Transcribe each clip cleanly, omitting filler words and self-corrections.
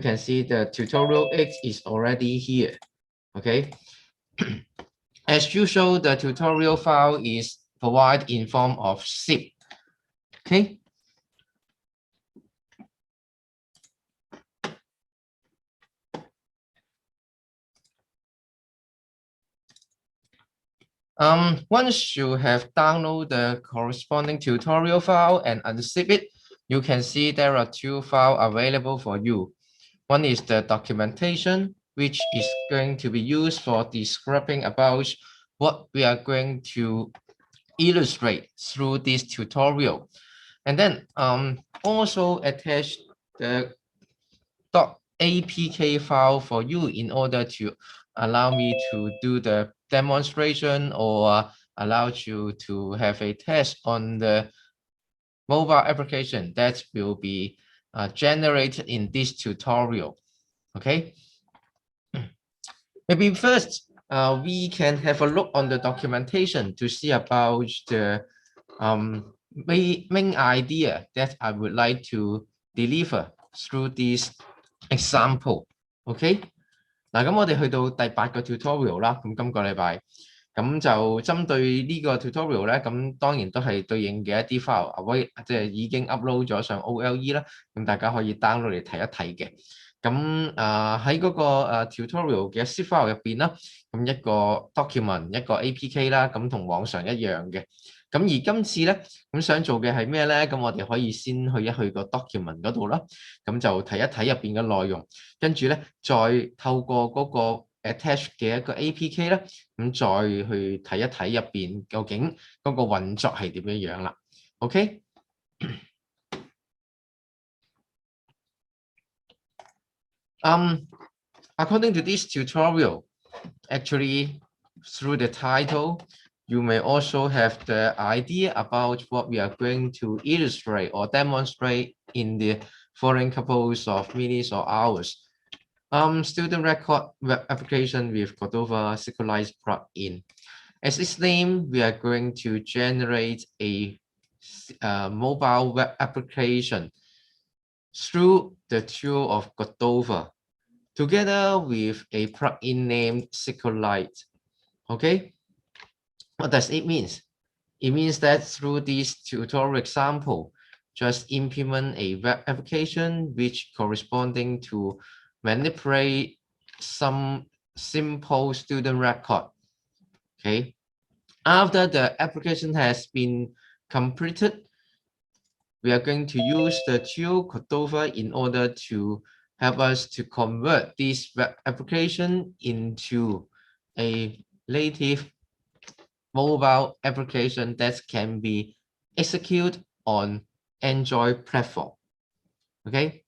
can see the tutorial X is already here. Okay. As usual, the tutorial file is provided in form of zip. Okay. Once you have downloaded the corresponding tutorial file and unzip it, you can see there are two files available for you. One is the documentation, which is going to be used for describing about what we are going to illustrate through this tutorial. And then also attach the .apk file for you in order to allow me to do the demonstration or allow you to have a test on the mobile application that will be generated in this tutorial. Okay. Maybe first we can have a look on the documentation to see about the main idea that I would like to deliver through this example. OK， 嗱，咁我哋去到第8個 tutorial 啦，咁今個禮拜咁就針對呢個 tutorial 咧，咁當然都係對應嘅一啲 file， 即係已經 upload 咗上 OLE 啦，咁大家可以 download 嚟睇一睇嘅。咁喺嗰個tutorial 嘅 zip file 入邊啦，咁一個 document 一個 APK 啦，咁同往常一樣嘅。咁而今次咧，咁想做嘅係咩咧？咁我哋可以先去個 document 嗰度啦，咁就睇一睇入邊嘅內容，跟住咧再透過嗰個 attach 嘅一個 APK 啦，咁再去睇一睇入邊究竟嗰個運作係點樣樣啦。OK。According to this tutorial, actually through the title, you may also have the idea about what we are going to illustrate or demonstrate in the following couples of minutes or hours. Student record web application with Cordova SQLite plugin. As its name, we are going to generate a mobile web application through the tool of Cordova, together with a plugin named SQLite. Okay. What does it mean? It means that through this tutorial example, just implement a web application which corresponding to manipulate some simple student record. Okay. After the application has been completed, we are going to use the tool Cordova in order to help us to convert this web application into a native mobile application that can be executed on Android platform. Okay.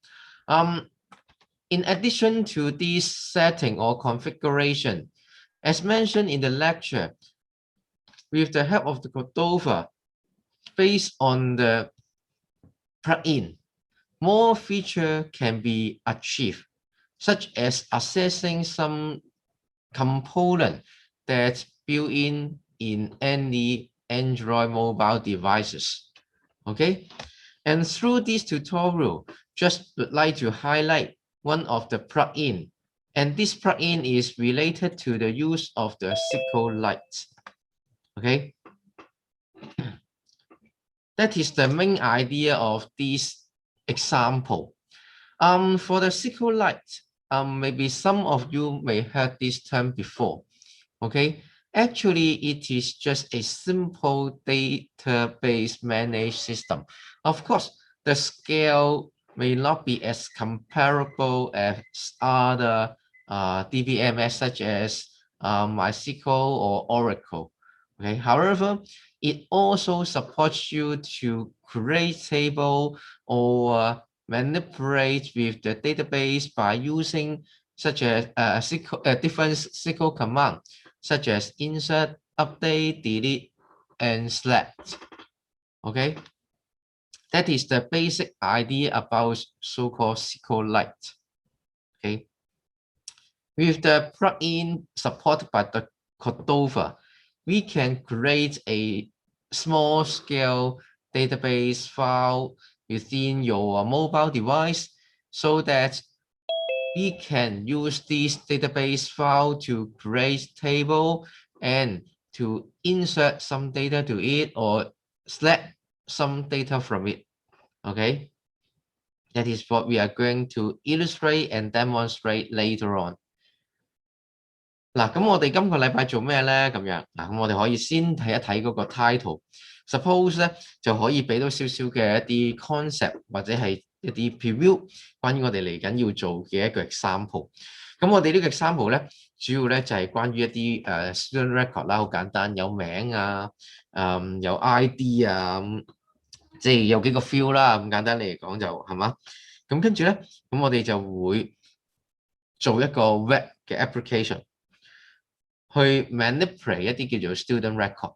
In addition to this setting or configuration, as mentioned in the lecture, with the help of the Cordova, based on the plugin, more features can be achieved, such as accessing some component that's built in any Android mobile devices. Okay, and through this tutorial, just would like to highlight one of the plugin, and this plugin is related to the use of the SQLite. Okay, that is the main idea of this example. For the SQLite, maybe some of you may have heard this term before. Okay, actually, it is just a simple database managed system. Of course, the scale may not be as comparable as other DBMS such as MySQL or Oracle. Okay, however, it also supports you to create table or manipulate with the database by using such as different SQL command, such as insert, update, delete, and select. Okay, that is the basic idea about so-called SQLite. Okay, with the plugin supported by the Cordova, we can create a small scale database file within your mobile device so that we can use this database file to create table and to insert some data to it or select some data from it. Okay, that is what we are going to illustrate and demonstrate later on. 嗱，咁我哋今個禮拜做咩咧？咁樣嗱，咁我哋可以先睇一睇嗰個 title。Suppose 咧就可以俾到少少嘅一啲 concept 或者係一啲 preview，關於我哋嚟緊要做嘅一個 example。咁我哋呢個 example 咧，主要咧就係關於一啲student record 啦，好簡單，有名啊，有 ID 啊，即係有幾個 field 啦，咁簡單嚟講就係嘛。咁跟住咧，咁我哋就會做一個 web 嘅 application。去 manipulate 一啲叫做 student record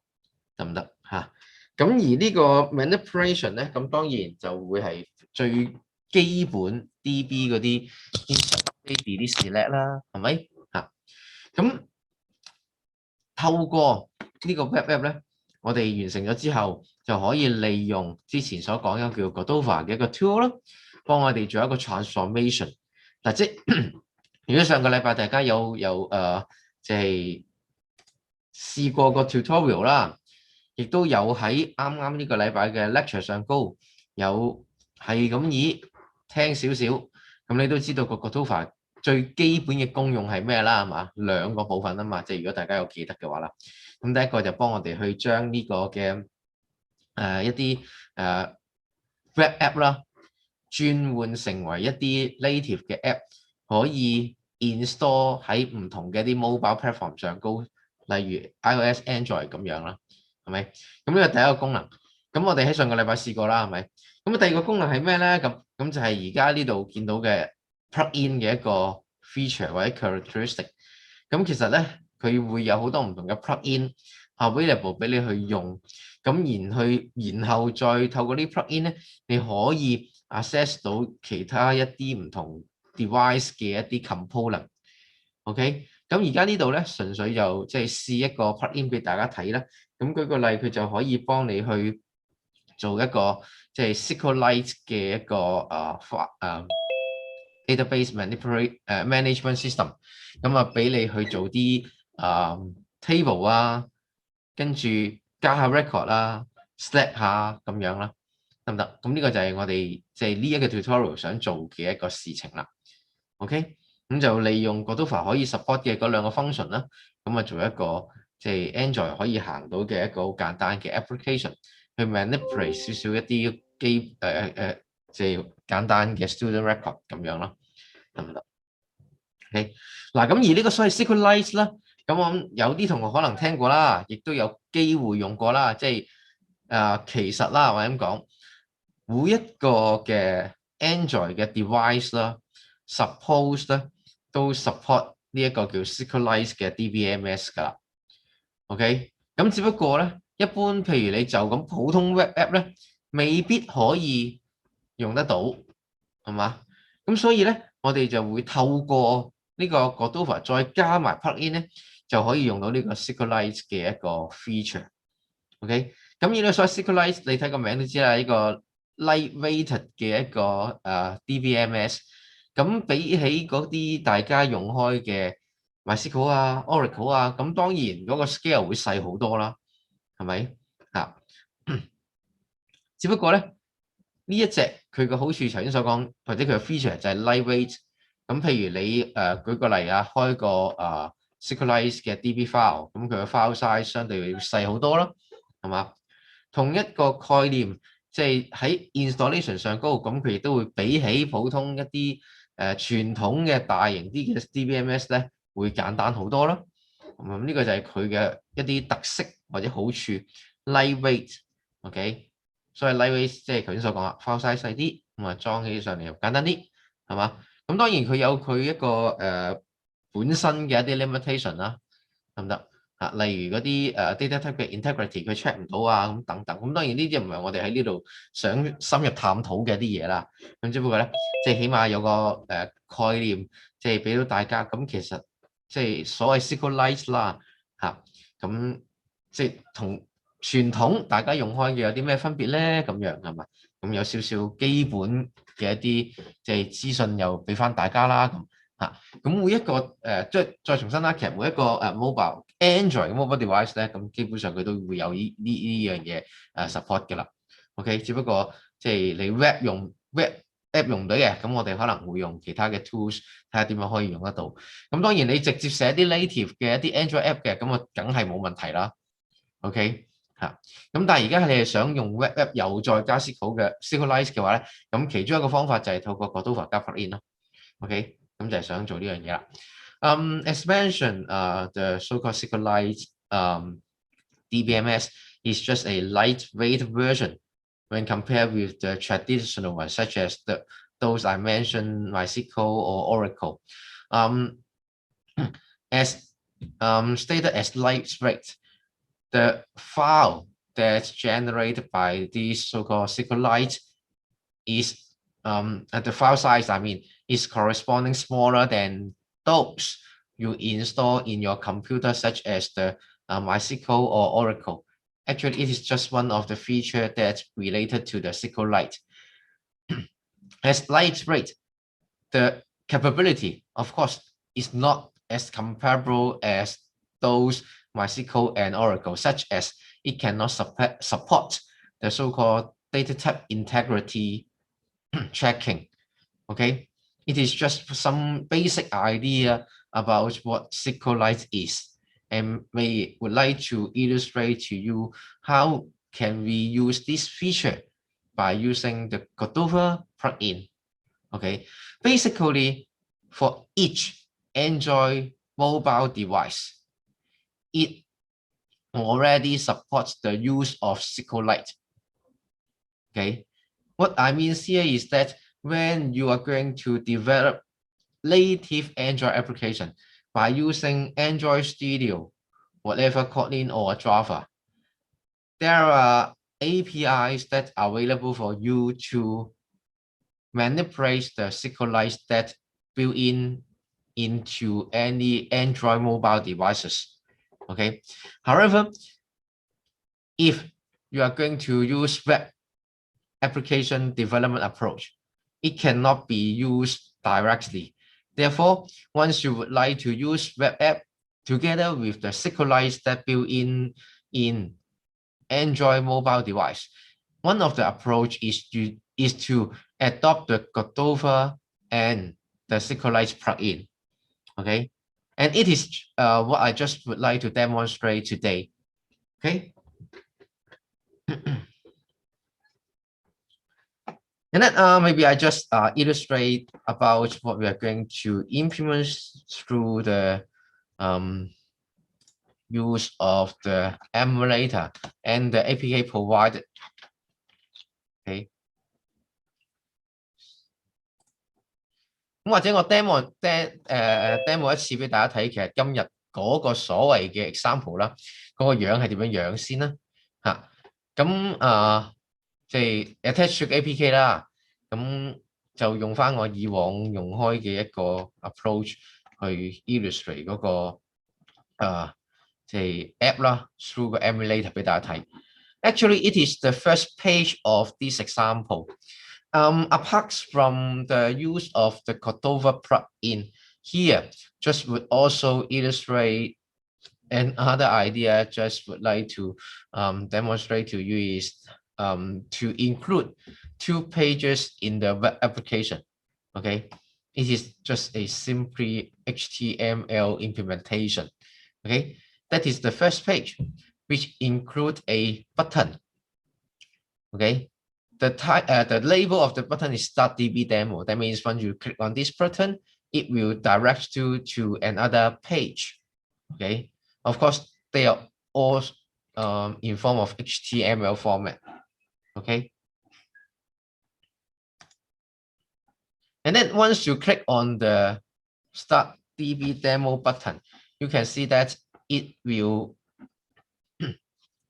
得唔得嚇？咁而呢個 manipulation 咧，咁當然就會係最基本 DB 嗰啲 insert delete select 啦，係咪嚇？咁透過呢個 web app 咧，我哋完成咗之後，就可以利用之前所講嘅叫 Cordova 嘅一個 tool 咯，幫我哋做一個 transformation。嗱，即如果上個禮拜大家有即係試過個 tutorial 啦，亦都有喺啱啱呢個禮拜嘅 lecture 上高有係咁聽少少，咁你都知道個 Cordova 最基本嘅功用係咩啦，係嘛？兩個部分啊嘛，即係如果大家有記得嘅話啦，咁第一個就幫我哋去將呢個嘅一啲web app 啦，轉換成為一啲 native 嘅 app， 可以install 喺唔同嘅啲 mobile platform 上高，例如 iOS、Android 咁樣啦，係咪？咁呢個第一個功能。咁我哋喺上個禮拜試過啦，係咪？咁第二個功能係咩咧？咁就係而家呢度見到嘅 plug-in 嘅一個 feature 或者 characteristic。咁其實咧，佢會有好多唔同嘅 plug-in available 俾你去用。咁然後再透過啲 plug-in 咧，你可以 access 到其他一啲唔同 device 嘅一啲 component。OK， 咁而家呢度咧，純粹就即係試一個 plug-in 俾大家睇啦。咁舉個例，佢就可以幫你去做一個即係 SQLite 嘅一個database management system。咁啊，俾你去做啲table 啊，跟住加下 record 啦 ，select 下咁樣啦，得唔得？咁呢個就係我哋即係呢一個 tutorial 想做嘅一個事情啦。OK， 咁就利用 Cordova 可以 support 嘅嗰兩個 function 啦，咁啊做一個即係 Android 可以行到嘅一個好簡單嘅 application， 去 manipulate 少少一啲即係簡單嘅 student record 咁樣咯，得唔得 ？OK， 嗱咁而呢個所謂 SQLite 啦，咁我諗有啲同學可能聽過啦，亦都有機會用過啦，即係其實啦，我咁講，每一個嘅 Android 嘅 device 啦 ，suppose 咧都 support 呢一個叫 SQLite 嘅 DBMS 噶啦。OK， 咁只不過咧，一般譬如你就咁普通 web app 咧，未必可以用得到，係嘛？咁所以咧，我哋就會透過呢個 Cordova 再加埋 plugin 咧，就可以用到呢個 SQLite 嘅一個 feature。OK， 咁而呢所謂 SQLite， 你睇個名都知啦，呢個 lightweighted 嘅一個DBMS。咁比起嗰啲大家用開嘅 MySQL 啊、Oracle 啊，咁當然嗰個 scale 會細好多啦，係咪？只不過咧，呢一隻佢嘅好處，頭先所講，或者佢嘅 feature 就係 lightweight。咁譬如你舉個例啊，開個SQLite 嘅 DB file，咁佢嘅 file size 相對要細好多咯，係嘛？同一個概念，即係喺 installation 上高，咁佢亦都會比起普通一啲傳統嘅大型啲嘅 DBMS 咧，會簡單好多咯。咁呢個就係佢嘅一啲特色或者好處 ，lightweight。OK， 所以 lightweight 即係頭先所講啦 ，file size 細啲，咁啊裝起上嚟又簡單啲，係嘛？咁當然佢有佢一個本身嘅一啲 limitation 啦，得唔得？例如嗰啲data type 嘅 integrity 佢 check 唔到啊，咁等等。咁當然呢啲唔係我哋喺呢度想深入探討嘅一啲嘢啦。咁只不過咧，即係起碼有個概念，即係俾到大家。咁其實即係所謂 SQLite 啦，咁即係同傳統大家用開嘅有啲咩分別咧？咁樣係嘛？咁有少少基本嘅一啲即係資訊又俾翻大家啦。咁嚇。咁每一個再重申啦，其實每一個mobile Android mobile device 咧，咁基本上佢都會有呢樣嘢support 嘅啦。OK，只不過即係你 web app 用唔到嘅，咁我哋可能會用其他嘅 tools 睇下點樣可以用得到。咁當然你直接寫啲 native 嘅一啲 Android app 嘅，咁我梗係冇問題啦。OK 嚇，咁但係而家你係想用 web app 又再加 SQLite 嘅話咧，咁其中一個方法就係透過 Cordova 加 plugin 咯。OK，咁就係想做呢樣嘢啦。As mentioned, the so-called SQLite DBMS is just a lightweight version when compared with the traditional ones, such as those I mentioned, MySQL or Oracle. As stated as lightweight, the file that's generated by these so-called SQLite is at the file size, I mean, is corresponding smaller than those you install in your computer, such as the MySQL or Oracle. Actually, it is just one of the features that's related to the SQLite. As lightweight, the capability, of course, is not as comparable as those MySQL and Oracle, such as it cannot support the so-called data type integrity checking. Okay, it is just some basic idea about what SQLite is, and we would like to illustrate to you how can we use this feature by using the Cordova plugin. Okay, basically for each Android mobile device, it already supports the use of SQLite. Okay, what I mean here is that when you are going to develop native Android application by using Android Studio, whatever Kotlin or Java, there are APIs that are available for you to manipulate the SQLite that built into any Android mobile devices. Okay. However, if you are going to use web application development approach, it cannot be used directly. Therefore, once you would like to use web app together with the SQLite that built in Android mobile device, one of the approach is to adopt the Cordova and the SQLite plugin. Okay, and it is what I just would like to demonstrate today. Okay. And then maybe I just illustrate about what we are going to implement through the use of the emulator and the APK provided. Okay. 咁或者我 demo 一次俾大家睇，其實今日嗰個所謂嘅 example 啦，嗰個樣係點樣先啦？嚇，咁即係 attach 個 APK 啦，咁就用翻我以往用開嘅一個 approach 去 illustrate 嗰個即係 app 啦 ，through 個 emulator 俾大家睇。Actually, it is the first page of this example. Apart from the use of the Cordova plugin here, just would also illustrate another idea. Just would like to demonstrate to you is to include 2 pages in the web application. Okay, it is just a simply HTML implementation. Okay, that is the first page, which include a button. Okay. The label of the button is Start DB Demo. That means when you click on this button, it will direct you to another page. Okay. Of course, they are all in form of HTML format. Okay. And then once you click on the Start DB Demo button, you can see that it will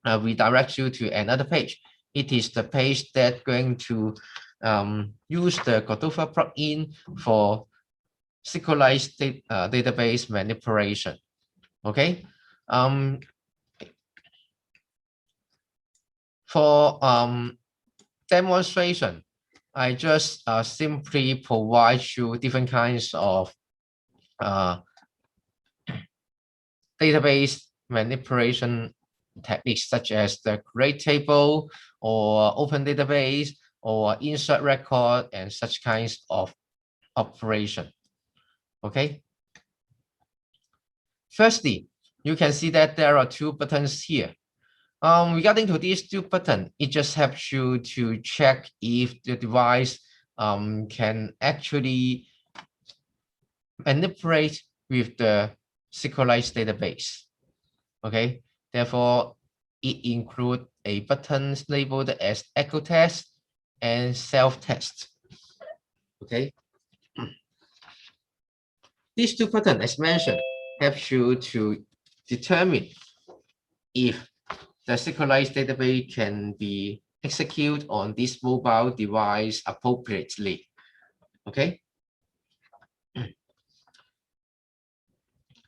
redirect you to another page. It is the page that's going to use the Cordova plugin for SQLite database manipulation. Okay. For demonstration, I just simply provide you different kinds of database manipulation techniques such as the create table or open database or insert record and such kinds of operation. Okay. Firstly, you can see that there are two buttons here. Regarding to these two buttons, it just helps you to check if the device can actually manipulate with the SQLite database. Okay, therefore, it includes a button labeled as echo test and self test. Okay, these two buttons, as mentioned, help you to determine if the SQLite database can be executed on this mobile device appropriately. Okay.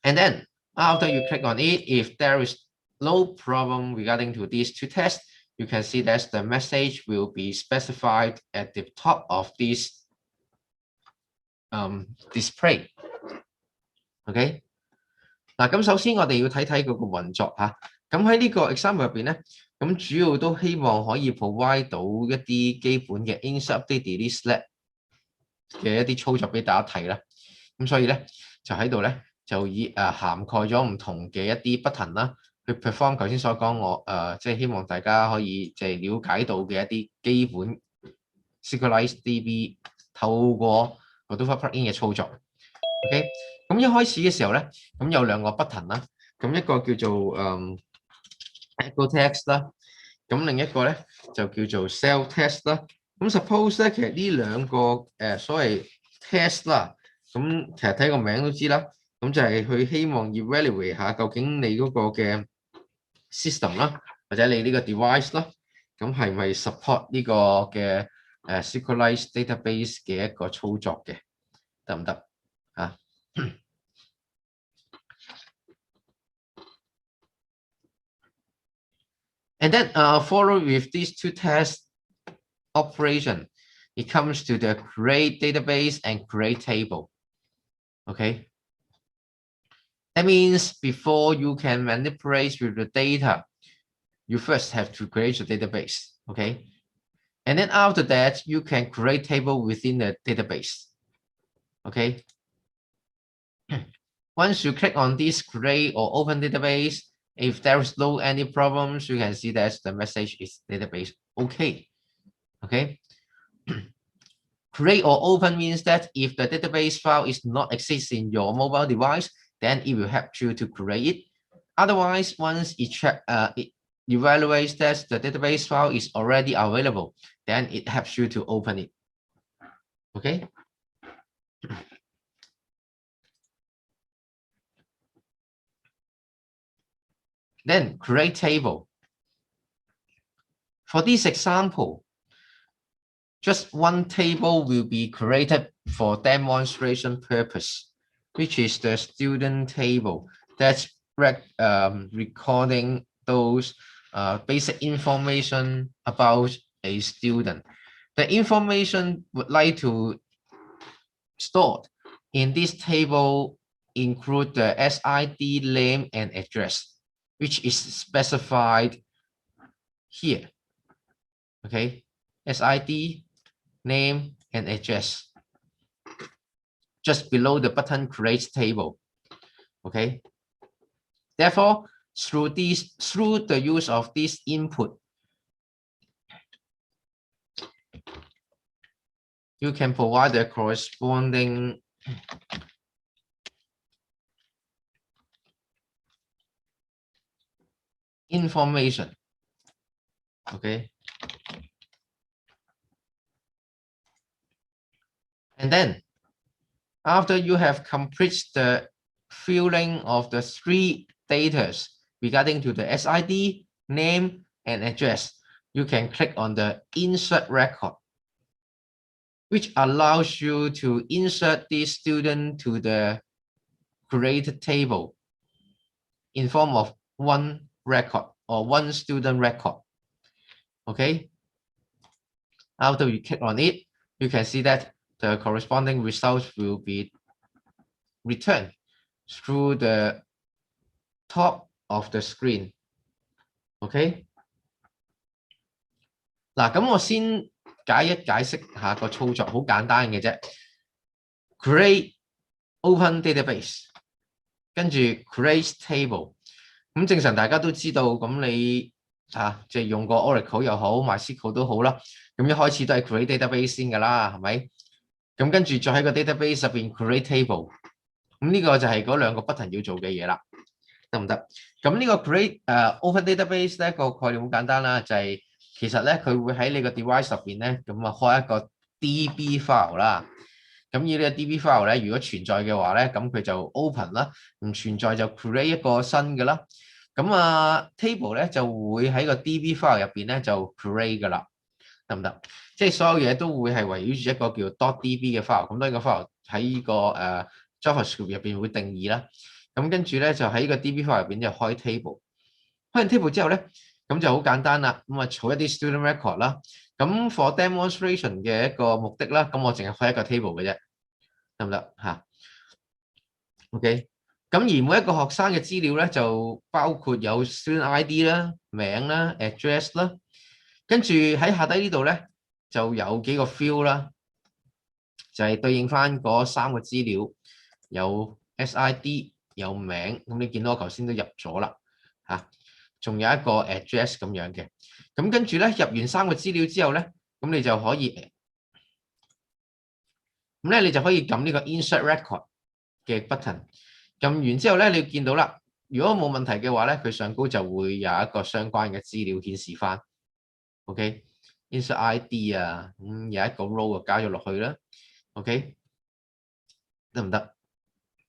And then after you click on it, if there is no problem regarding to these two tests, you can see that the message will be specified at the top of this display. OK， 嗱，咁首先我哋要睇睇嗰個運作嚇。咁喺呢個 example 入邊咧，咁主要都希望可以 provide 到一啲基本嘅 insert update delete select 嘅一啲操作俾大家睇啦。咁所以咧就喺度咧就以涵蓋咗唔同嘅一啲 button 啦，去 perform 頭先所講我即係希望大家可以即係了解到嘅一啲基本 SQLite DB 透過 Modular Plugin 嘅操作。OK， 咁一開始嘅時候咧，咁有兩個 button 啦，咁一個叫做echo text 啦，咁另一個咧就叫做 self test 啦。咁 suppose 咧，其實呢兩個所謂 test 啦，咁其實睇個名都知啦，咁就係佢希望 evaluate 下究竟你嗰個嘅 system 啦，或者你呢個 device 啦，咁係咪 support 呢個嘅SQLite database 嘅一個操作嘅，得唔得啊？And then follow with these two test operation, it comes to the create database and create table. Okay. That means before you can manipulate with the data, you first have to create a database. Okay. And then after that, you can create table within the database. Okay. Once you click on this create or open database, if there is no any problems, you can see that the message is database okay. Okay. Create or open means that if the database file is not exist in your mobile device, then it will help you to create it. Otherwise, once it evaluates that the database file is already available, then it helps you to open it. Okay. Then create table. For this example, just one table will be created for demonstration purpose, which is the student table that's recording those basic information about a student. The information would like to store in this table include the SID name and address, which is specified here. Okay, SID, name, and address, just below the button create table. Okay. Therefore, through the use of this input, you can provide the corresponding information. Okay. And then after you have completed the filling of the three data regarding to the SID, name, and address, you can click on the insert record, which allows you to insert this student to the created table in form of one record or one student record. Okay. After you click on it, you can see that the corresponding results will be return through the top of the screen。OK， 嗱，咁我先解釋下個操作，好簡單嘅啫。Create open database， 跟住 create table。咁正常大家都知道，咁你即係用過 Oracle 又好 ，MySQL 都好啦。咁一開始都係 create database 先㗎啦，係咪？咁跟住再喺個 database 入邊 create table。咁呢個就係嗰兩個 button 要做嘅嘢啦，得唔得？咁呢個 create open database 咧個概念好簡單啦，就係其實咧佢會喺你個 device 入邊咧，咁啊開一個 DB file 啦。咁呢個 DB file 咧，如果存在嘅話咧，咁佢就 open 啦；唔存在就 create 一個新嘅啦。咁table 咧就會喺個 DB file 入邊咧就 create 噶啦，得唔得？即係所有嘢都會係圍繞住一個叫 .db 嘅 file。咁當然個 file 喺呢個JavaScript 入邊會定義啦。咁跟住咧就喺個 DB file 入邊就開 table。開完 table 之後咧，咁就好簡單啦。咁儲一啲 student record 啦。咁 for demonstration 嘅一個目的啦，咁我淨係開一個 table 嘅啫，得唔得嚇 ？OK。咁而每一個學生嘅資料咧，就包括有 student ID 啦、名啦、address 啦，跟住喺下低呢度咧就有幾個 field 啦，就係對應翻嗰3個資料，有 SID 有名，咁你見到我頭先都入咗啦嚇，仲有一個 address 咁樣嘅。咁跟住咧入完3個資料之後咧，咁你就可以，咁咧你就可以撳呢個 insert record 嘅 button。撳完之後咧，你見到啦，如果冇問題嘅話咧，佢上高就會有一個相關嘅資料顯示翻。OK，insert ID 啊，有一個 row 就加咗落去啦。OK， 得唔得？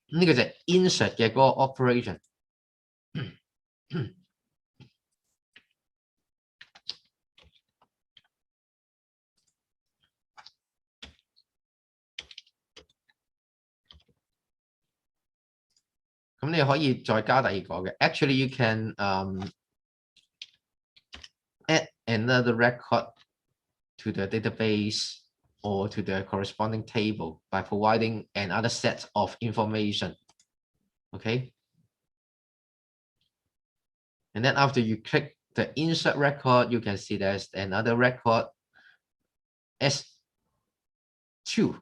呢個就係 insert 嘅嗰個 operation。咁你可以再加第二個嘅。Actually, you can add another record to the database or to the corresponding table by providing another set of information. Okay. And then after you click the insert record, you can see there's another record. S2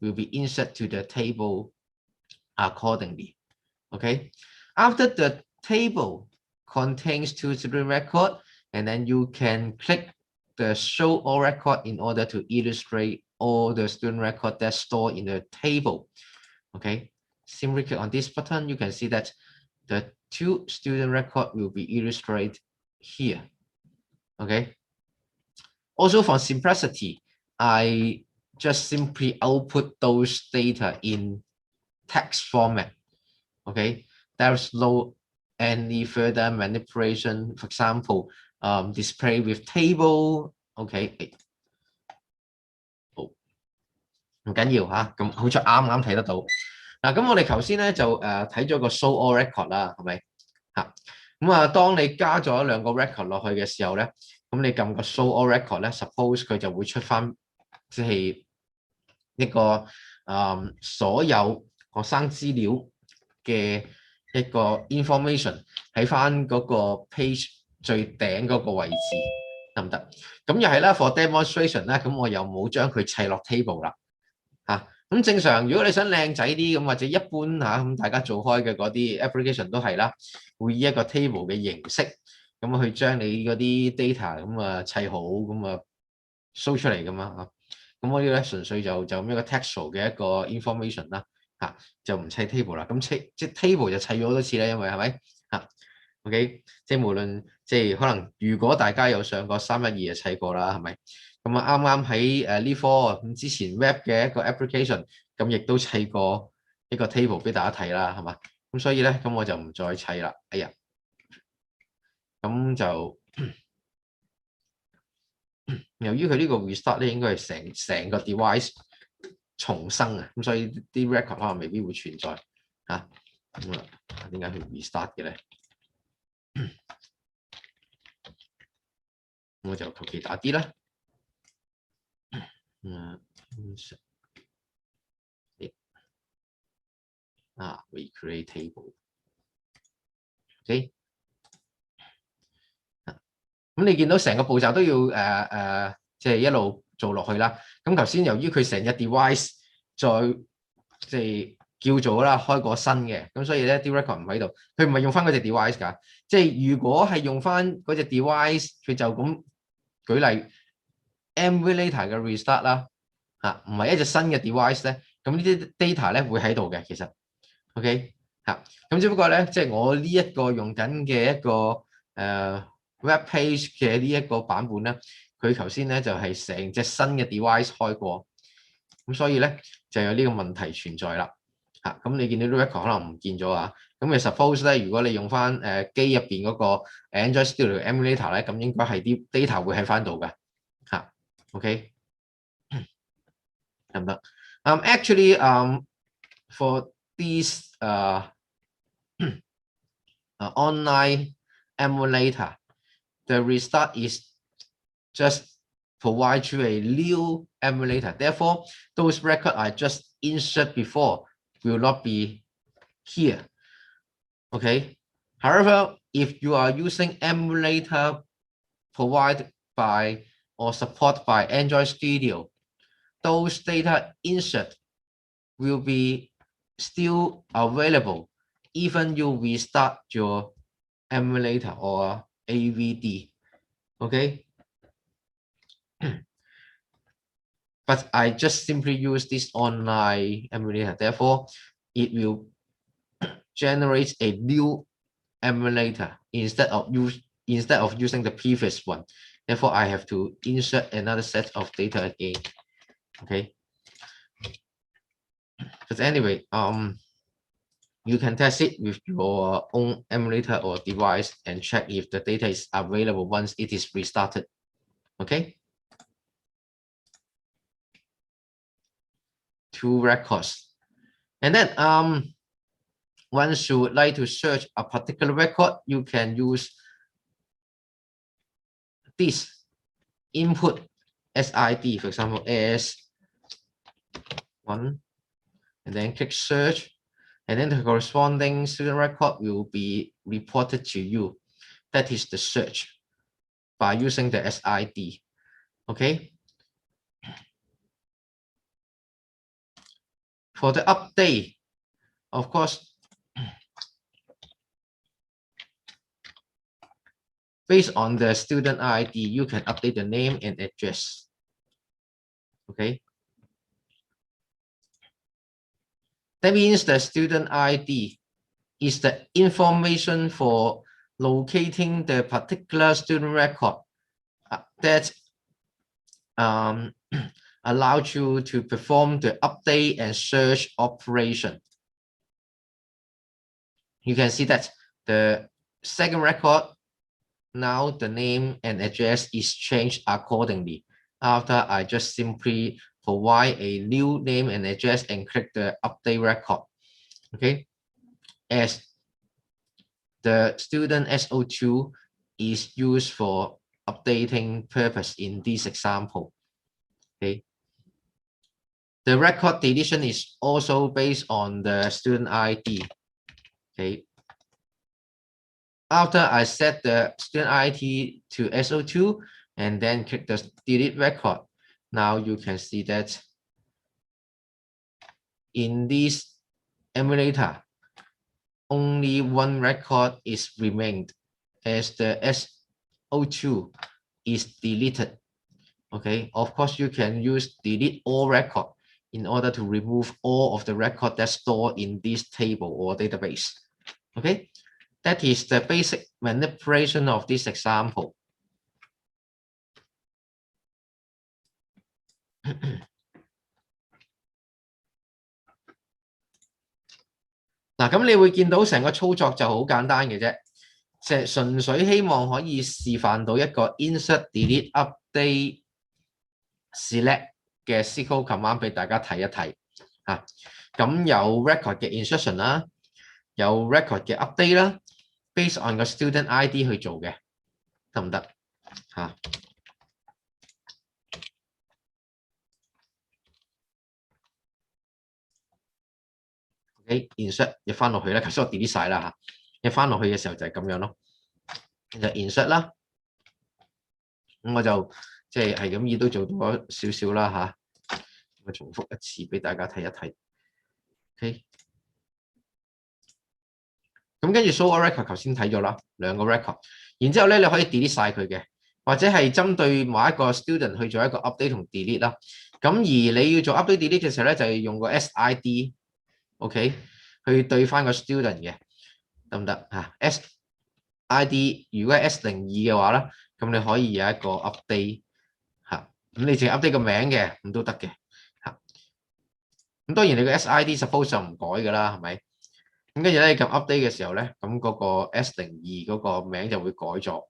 will be inserted to the table accordingly. Okay. After the table contains 2 student records, and then you can click the show all record in order to illustrate all the student record that's stored in the table. Okay. Simply click on this button, you can see that the 2 student record will be illustrated here. Okay. Also for simplicity, I just simply output those data in text format. Okay, there's no any further manipulation. For example, display with table. OK， 好唔緊要嚇，咁好似啱睇得到。嗱，咁我哋頭先咧就睇咗個 show all record 啦，係咪嚇？咁當你加咗2個 record 落去嘅時候咧，咁你撳個 show all record 咧 ，suppose 佢就會出翻即係一個所有學生資料嘅一個 information 喺翻嗰個 page 最頂嗰個位置，得唔得？咁又係啦 ，for demonstration 咧，咁我又冇將佢砌落 table 啦，咁正常，如果你想靚仔啲咁，或者一般咁大家做開嘅嗰啲 application 都係啦，會以一個 table 嘅形式咁去將你嗰啲 data 咁砌好，咁show 出嚟噶嘛咁我呢個咧純粹就咁一個 textual 嘅一個 information 啦，就唔砌 table 啦。咁即係 table 就砌咗好多次啦，因為係咪OK， 即係無論即係可能，如果大家有上過312就砌過啦，係咪？咁啱啱喺呢科咁之前 web 嘅一個 application， 咁亦都砌過一個 table 俾大家睇啦，係嘛？咁所以咧，咁我就唔再砌啦。哎呀，咁就由於佢呢個 restart 咧，應該係成個 device 重生啊，咁所以啲 record 可能未必會存在嚇。咁點解佢 restart 嘅咧？我就求其打啲啦。we create table。OK， 咁你見到成個步驟都要即係一路做落去啦。咁頭先由於佢成日 device 再即係叫做啦開個新嘅，咁所以咧啲 record 唔喺度，佢唔係用翻嗰隻 device 㗎。即係如果係用翻嗰隻 device，佢就咁舉例 emulator 嘅 restart 啦，唔係一隻新嘅 device 咧，咁呢啲 data 咧會喺度嘅，其實 OK 咁只不過咧，即係我呢一個用緊嘅一個web page 嘅呢一個版本咧，佢頭先咧就係成隻新嘅 device 開過，咁所以咧就有呢個問題存在啦。咁你見到啲 record 可能唔見咗啊。咁你 suppose 咧，如果你用翻機入邊嗰個 Android Studio Emulator 咧，咁應該係啲 data 會喺翻度嘅。OK 得唔得？Actually for these online emulator, the restart is just provide you a new emulator. Therefore, those records I just insert before will not be here. Okay. However, if you are using emulator provided by or supported by Android Studio, those data insert will be still available even you restart your emulator or AVD. Okay. But I just simply use this online emulator. Therefore, it will generate a new emulator instead of using the previous one. Therefore, I have to insert another set of data again. Okay. But anyway, you can test it with your own emulator or device and check if the data is available once it is restarted. Okay. 2 records. And then once you would like to search a particular record, you can use this input SID, for example, S1, and then click search, and then the corresponding student record will be reported to you. That is the search by using the SID. Okay. For the update, of course, based on the student ID, you can update the name and address. Okay. That means the student ID is the information for locating the particular student record that allows you to perform the update and search operation. You can see that the second record, now the name and address is changed accordingly after I just simply provide a new name and address and click the update record. Okay, as the student SO2 is used for updating purpose in this example. Okay, the record deletion is also based on the student ID. Okay, after I set the student ID to SO2 and then click the delete record, now you can see that in this emulator, only one record is remained as the SO2 is deleted. Okay, of course, you can use delete all record in order to remove all of the record that's stored in this table or database. Okay, that is the basic manipulation of this example. 嗱，咁你會見到成個操作就好簡單嘅啫，即係純粹希望可以示範到一個 insert、delete、update、select 嘅 SQL command 俾大家睇一睇嚇。咁有 record 嘅 insertion 啦，有 record 嘅 update 啦 ，based on 個 student ID 去做嘅，得唔得嚇？ OK，insert 入翻落去啦，頭先我 delete 晒啦嚇，入翻落去嘅時候就係咁樣咯，就 insert 啦，咁我就即係咁意都做咗少少啦嚇，我重複一次俾大家睇一睇 ，OK。咁跟住 show all record 頭先睇咗啦，兩個 record，然之後咧你可以 delete 晒佢嘅，或者係針對某一個 student 去做一個 update 同 delete 啦。咁而你要做 update delete 嘅時候咧，就係用個 SID，OK，去對翻個 student 嘅，得唔得啊？SID 如果係 S02嘅話咧，咁你可以有一個 update 嚇，咁你淨係 update 個名嘅，咁都得嘅嚇。咁當然你個 SID suppose 就唔改㗎啦，係咪？咁跟住咧，撳 update 嘅時候咧，咁嗰個 S02嗰個名就會改咗。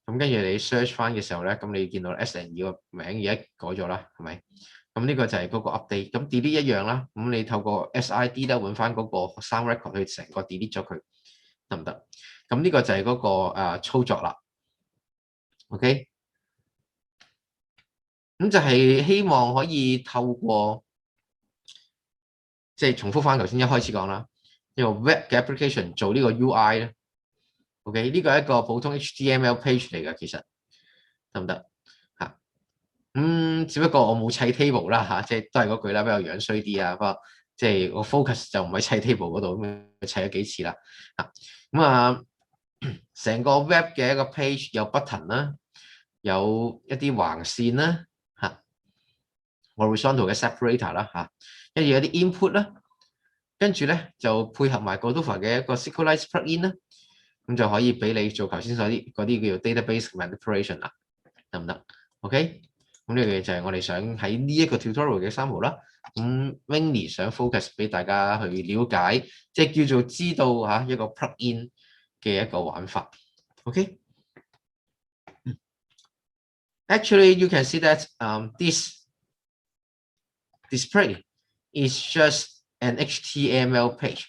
咁跟住你 search 翻嘅時候咧，咁你見到 S02個名而家改咗啦，係咪？咁呢個就係嗰個 update。咁 delete 一樣啦。咁你透過 SID 咧揾翻嗰個學生 record 去成個 delete 咗佢，得唔得？咁呢個就係嗰個操作啦。OK，咁就係希望可以透過即係重複翻頭先一開始講啦。呢個 web 嘅 application 做呢個 UI 咧 ，OK 呢個係一個普通 HTML page 嚟嘅，其實得唔得嚇？只不過我冇砌 table 啦嚇，即係都係嗰句啦，比較樣衰啲啊。不過即係我 focus 就唔喺砌 table 嗰度，咁砌咗幾次啦嚇。咁啊，成個 web 嘅一個 page 有 button 啦，有一啲橫線啦嚇 ，horizontal 嘅 separator 啦嚇，跟住有啲 input 啦。跟住咧就配合埋 Godova 嘅一個 SQLite plugin 啦，咁就可以俾你做頭先所啲嗰啲叫做 database manipulation 啦，得唔得 ？OK，咁呢個嘢就係我哋想喺呢一個 tutorial 嘅sample啦。咁 Winnie 想 focus 俾大家去了解，即係叫做知道嚇一個 plugin 嘅一個玩法。OK， Actually, you can see that this display is just an HTML page.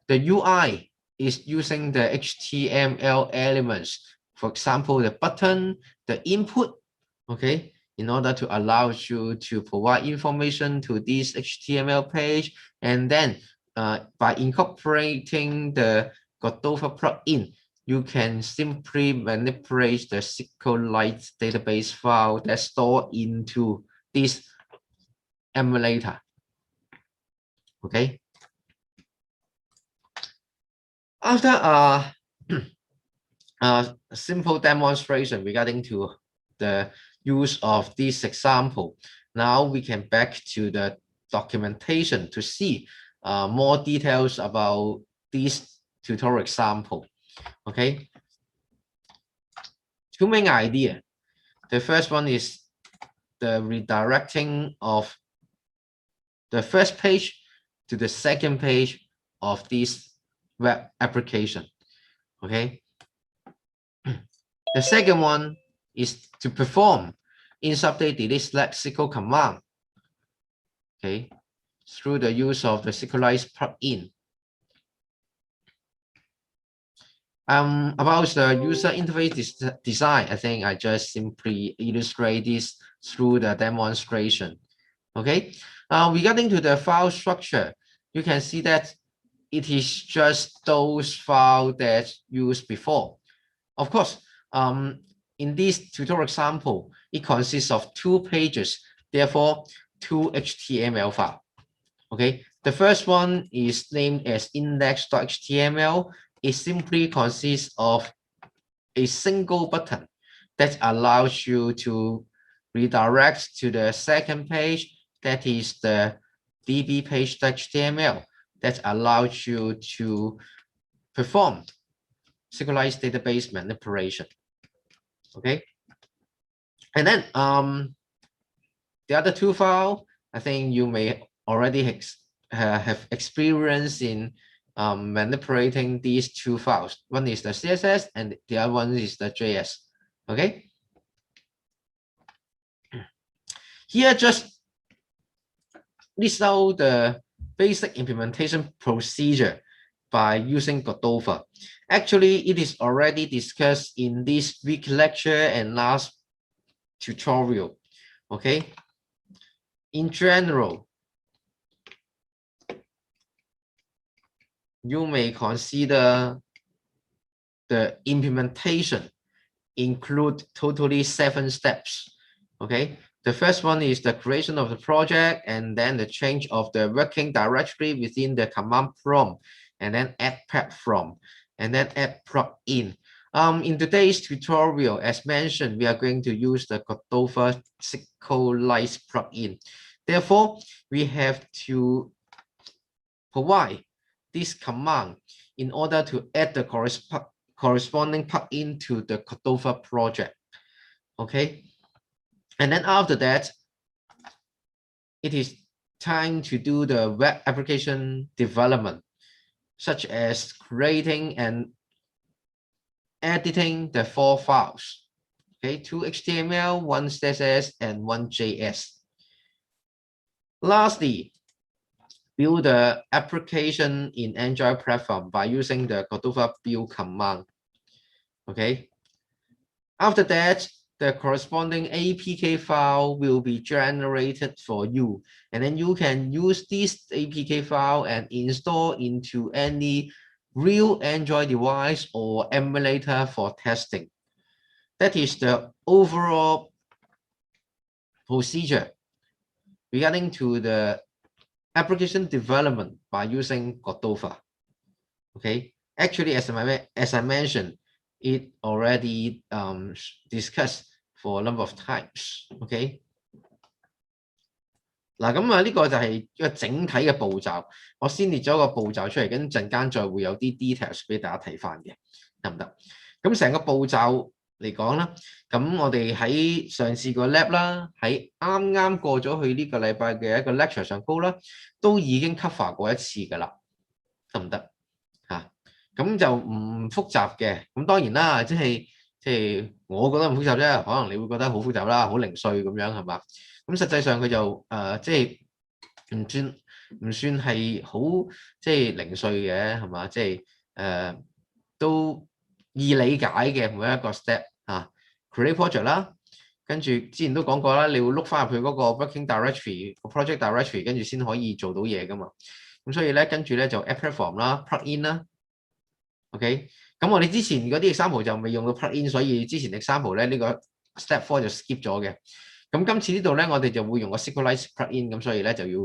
The UI is using the HTML elements, for example, the button, the input, okay, in order to allow you to provide information to this HTML page. And then by incorporating the Godova plugin, you can simply manipulate the SQLite database file that's stored into this emulator. Okay. After a simple demonstration regarding to the use of this example, now we can back to the documentation to see more details about this tutorial example. Okay. Two main ideas. The first one is the redirecting of the first page to the second page of this web application. Okay. The second one is to perform insert update delete lexical command. Okay, through the use of the SQLite plugin. About the user interface design, I think I just simply illustrate this through the demonstration. Okay, regarding to the file structure, you can see that it is just those files that used before. Of course, in this tutorial example, it consists of 2 pages, therefore 2 HTML files. Okay, the first one is named as index.html. It simply consists of a single button that allows you to redirect to the second page, that is the db page.html, that allows you to perform SQLite database manipulation. Okay, and then the other 2 files, I think you may already have experience in manipulating these 2 files. One is the CSS and the other one is the JS. Okay, here just list out the basic implementation procedure by using Godova. Actually, it is already discussed in this week lecture and last tutorial. Okay, in general, you may consider the implementation include totally 7 steps. Okay, the first one is the creation of the project, and then the change of the working directory within the command prompt, and then add platform, and then add plugin. In today's tutorial, as mentioned, we are going to use the Cordova SQLite plugin. Therefore, we have to provide this command in order to add the corresponding plugin to the Cordova project. Okay, and then after that, it is time to do the web application development, such as creating and editing the 4 files. Okay, 2 HTML, 1 CSS, and 1 JS. Lastly, build the application in Android platform by using the Cordova build command. Okay. After that, the corresponding APK file will be generated for you, and then you can use this APK file and install into any real Android device or emulator for testing. That is the overall procedure regarding to the application development by using Cordova. Okay, actually, as I mentioned, it already discussed for a number of times. OK， 嗱咁啊，呢個就係一個整體嘅步驟。我先列咗個步驟出嚟，跟陣間再會有啲 details 俾大家睇翻嘅，得唔得？咁成個步驟嚟講啦，咁我哋喺上次個 lab 啦，喺啱啱過咗去呢個禮拜嘅一個 lecture 上高啦，都已經 cover 過一次㗎啦，得唔得？嚇，咁就唔複雜嘅。咁當然啦，即係我覺得唔複雜啫，可能你會覺得好複雜啦，好零碎咁樣係嘛？咁實際上佢就即係唔算係好即係零碎嘅係嘛？即係都易理解嘅每一個 step 啊 ，create project 啦，跟住之前都講過啦，你會碌翻入去嗰個 working directory 個 project directory， 跟住先可以做到嘢噶嘛。咁所以咧，跟住咧就 add platform 啦 ，plugin 啦 ，OK。咁我哋之前嗰啲 example 就未用到 plugin， 所以之前 example 咧呢個 step 4就 skip 咗嘅。咁今次呢度咧，我哋就會用個 SQLite plugin， 咁所以咧就要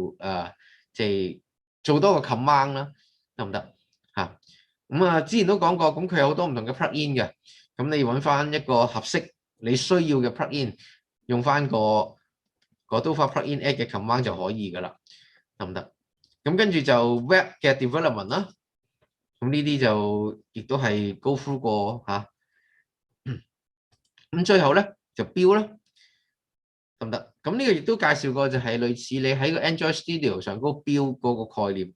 即係做多個 command 啦，得唔得嚇？咁啊，之前都講過，咁佢有好多唔同嘅 plugin 嘅，咁你揾翻一個合適你需要嘅 plugin， 用翻個 Cordova plugin add 嘅 command 就可以噶啦，得唔得？咁跟住就 web 嘅 development 啦，咁呢啲就亦都係 go through 過嚇。咁最後咧就 build 啦。得唔得？咁呢個亦都介紹過，就係類似你喺個 Android Studio 上高 build 嗰個概念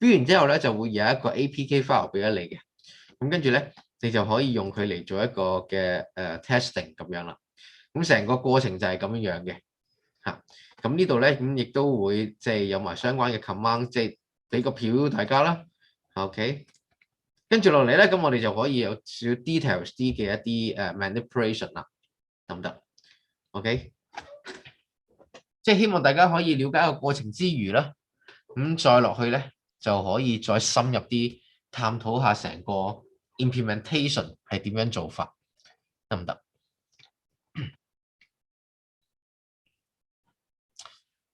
，build完之後咧就會有一個 APK file 俾咗你嘅，咁跟住咧你就可以用佢嚟做一個嘅testing 咁樣啦。咁成個過程就係咁樣嘅嚇。咁呢度咧咁亦都會即係有埋相關嘅 command， 即係俾個表大家啦。OK， 跟住落嚟咧，咁我哋就可以有少 details 啲嘅一啲manipulation 啦，得唔得 ？OK。即係希望大家可以了解個過程之餘啦，咁再落去咧就可以再深入啲探討下成個 implementation 係點樣做法，得唔得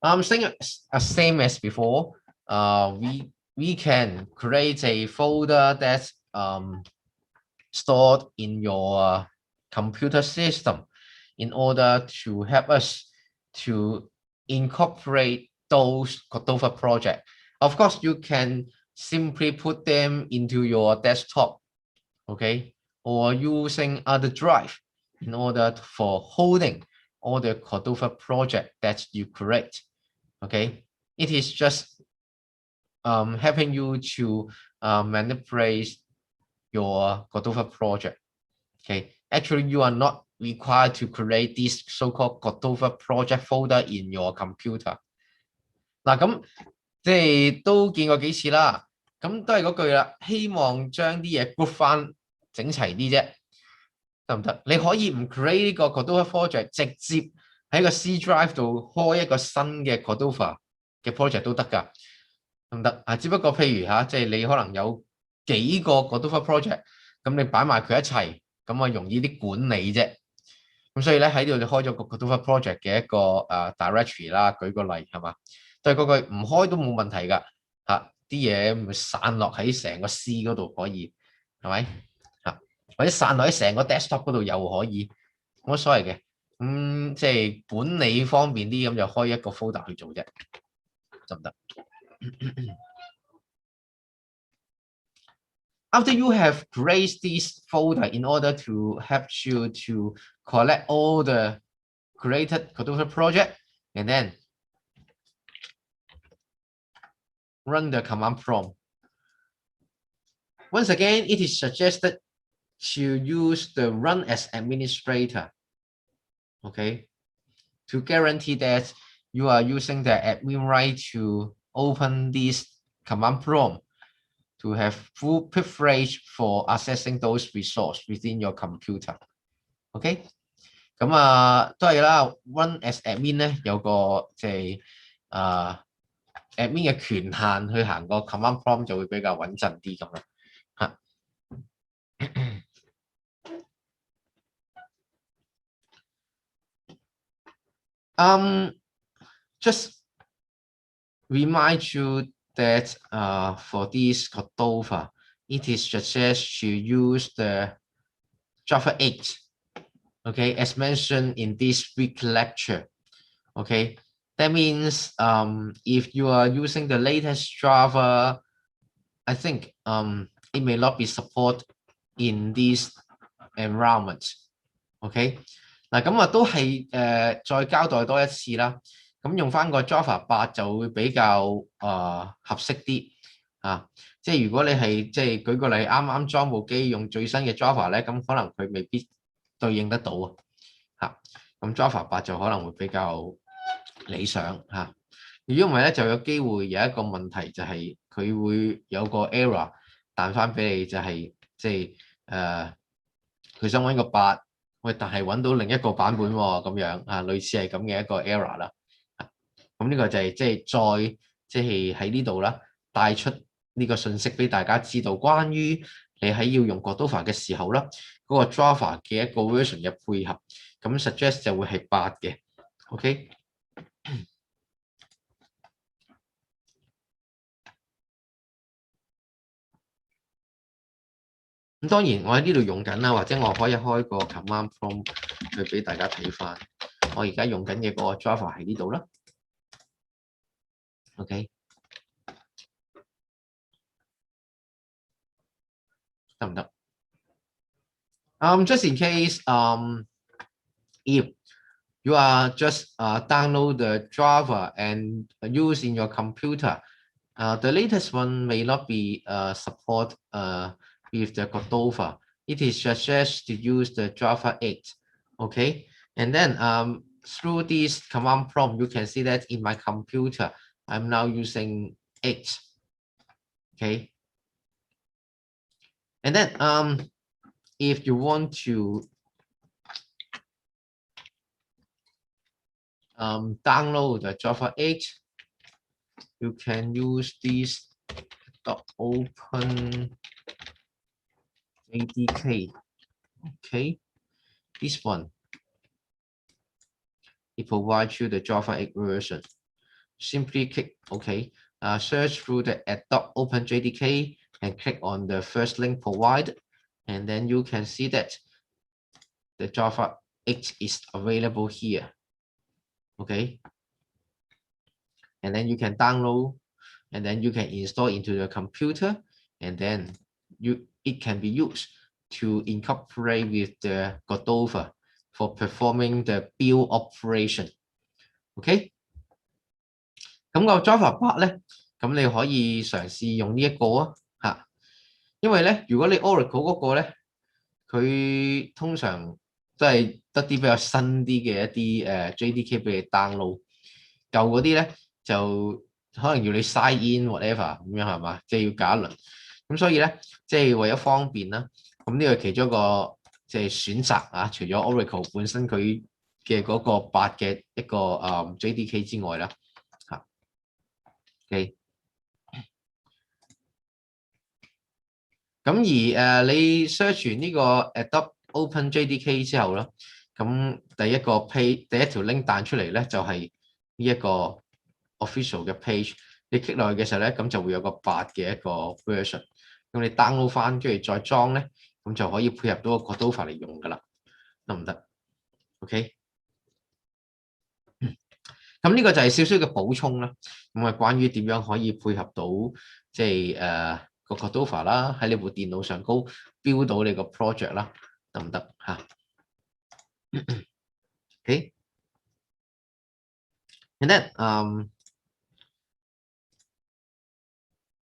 ？Same as before. We can create a folder that's stored in your computer system in order to help us to incorporate those Cordova projects. Of course, you can simply put them into your desktop, okay, or using other drive in order for holding all the Cordova project that you create, okay. It is just helping you to manipulate your Cordova project, okay. Actually, you are not required to create this so-called Cordova project folder in your computer。嗱咁即係都見過幾次啦，咁都係嗰句啦，希望將啲嘢 group 翻整齊啲啫，得唔得？你可以唔 create 呢個 Cordova project， 直接喺個 C drive 度開一個新嘅 Cordova 嘅 project 都得㗎，得唔得？啊，只不過譬如嚇，即係你可能有幾個 Godova project，咁你擺埋佢一齊，咁啊容易啲管理啫。咁所以咧喺度你開咗個 Godova project 嘅一個directory 啦，舉個例係嘛，但係嗰個唔開都冇問題㗎嚇，啲嘢咪散落喺成個 C 嗰度可以係咪嚇，或者散落喺成個 desktop 嗰度又可以，冇乜所謂嘅。即係管理方便啲，咁就開一個 folder 去做啫，得唔得？After you have created this folder in order to help you to collect all the created Godova project and then run the command prompt. Once again, it is suggested to use the run as administrator, okay, to guarantee that you are using the admin right to open this command prompt to have full privilege for accessing those resources within your computer. OK， 咁都係啦 ，run as admin 咧有個即係admin 嘅權限去行個 command prompt 就會比較穩陣啲咁啦嚇。Just remind you that for this Godova, it is suggested to use the Java 8, okay, as mentioned in this week lecture, okay. That means if you are using the latest Java, I think it may not be supported in this environment, okay. 嗱咁都係再交代多一次啦。咁用翻個 Java 8就會比較合適啲啊！即係如果你係即係舉個例，啱啱裝部機用最新嘅 Java 咧，咁可能佢未必對應得到啊！咁 Java 8就可能會比較理想嚇。如果唔係咧，就有機會有一個問題就係佢會有個 error 彈翻俾你，就係即係佢想揾個8。喂，但係揾到另一個版本喎，咁樣類似係咁嘅一個 error 啦。咁呢個就係即係再即係喺呢度啦，帶出呢個信息俾大家知道，關於你喺要用 Godova 嘅時候啦，嗰個 Java 嘅一個 version 嘅配合，咁 suggest 就會係8嘅。OK。咁當然我喺呢度用緊啦，或者我可以開個 command prompt 去俾大家睇翻。我而家用緊嘅嗰個 Java 喺呢度啦。OK， 得唔得？Just in case, if you are just download the Java and use in your computer, the latest one may not be support with the Godova. It is suggested to use the Java 8. Okay, and then through this command prompt, you can see that in my computer, I'm now using 8. Okay, and then if you want to download the Java 8, you can use this .open JDK. Okay, this one. It provides you the Java 8 version. Simply click OK. Search through the .open JDK and click on the first link provided, and then you can see that the Java 8 is available here. Okay, and then you can download, and then you can install into your computer, and then it can be used to incorporate with the Godova for performing the build operation. OK， 咁個 Java 8咧，咁你可以嘗試用呢一個嚇，因為咧，如果你 Oracle 嗰個咧，佢通常都係得啲比較新啲嘅一啲JDK 俾你 download， 舊嗰啲咧就可能要你 sign in whatever 咁樣係嘛，即係要搞一輪。咁所以咧，即係為咗方便啦，咁呢個其中一個即係選擇啊，除咗 Oracle 本身佢嘅嗰個8嘅一個JDK 之外啦，嚇。OK。咁而你 search 完呢個 Adobe OpenJDK 之後啦，咁第一條 link 彈出嚟咧就係呢一個 official 嘅 page。你 click 落去嘅時候咧，咁就會有個8嘅一個 version。咁你 download 翻，跟住再裝咧，咁就可以配合到個 Cordova 嚟用噶啦，得唔得 ？OK。咁呢個就係少少嘅補充啦。咁啊，關於點樣可以配合到即係個 Cordova 啦，喺你部電腦上高 build 到你個 project 啦，得唔得嚇？OK。And then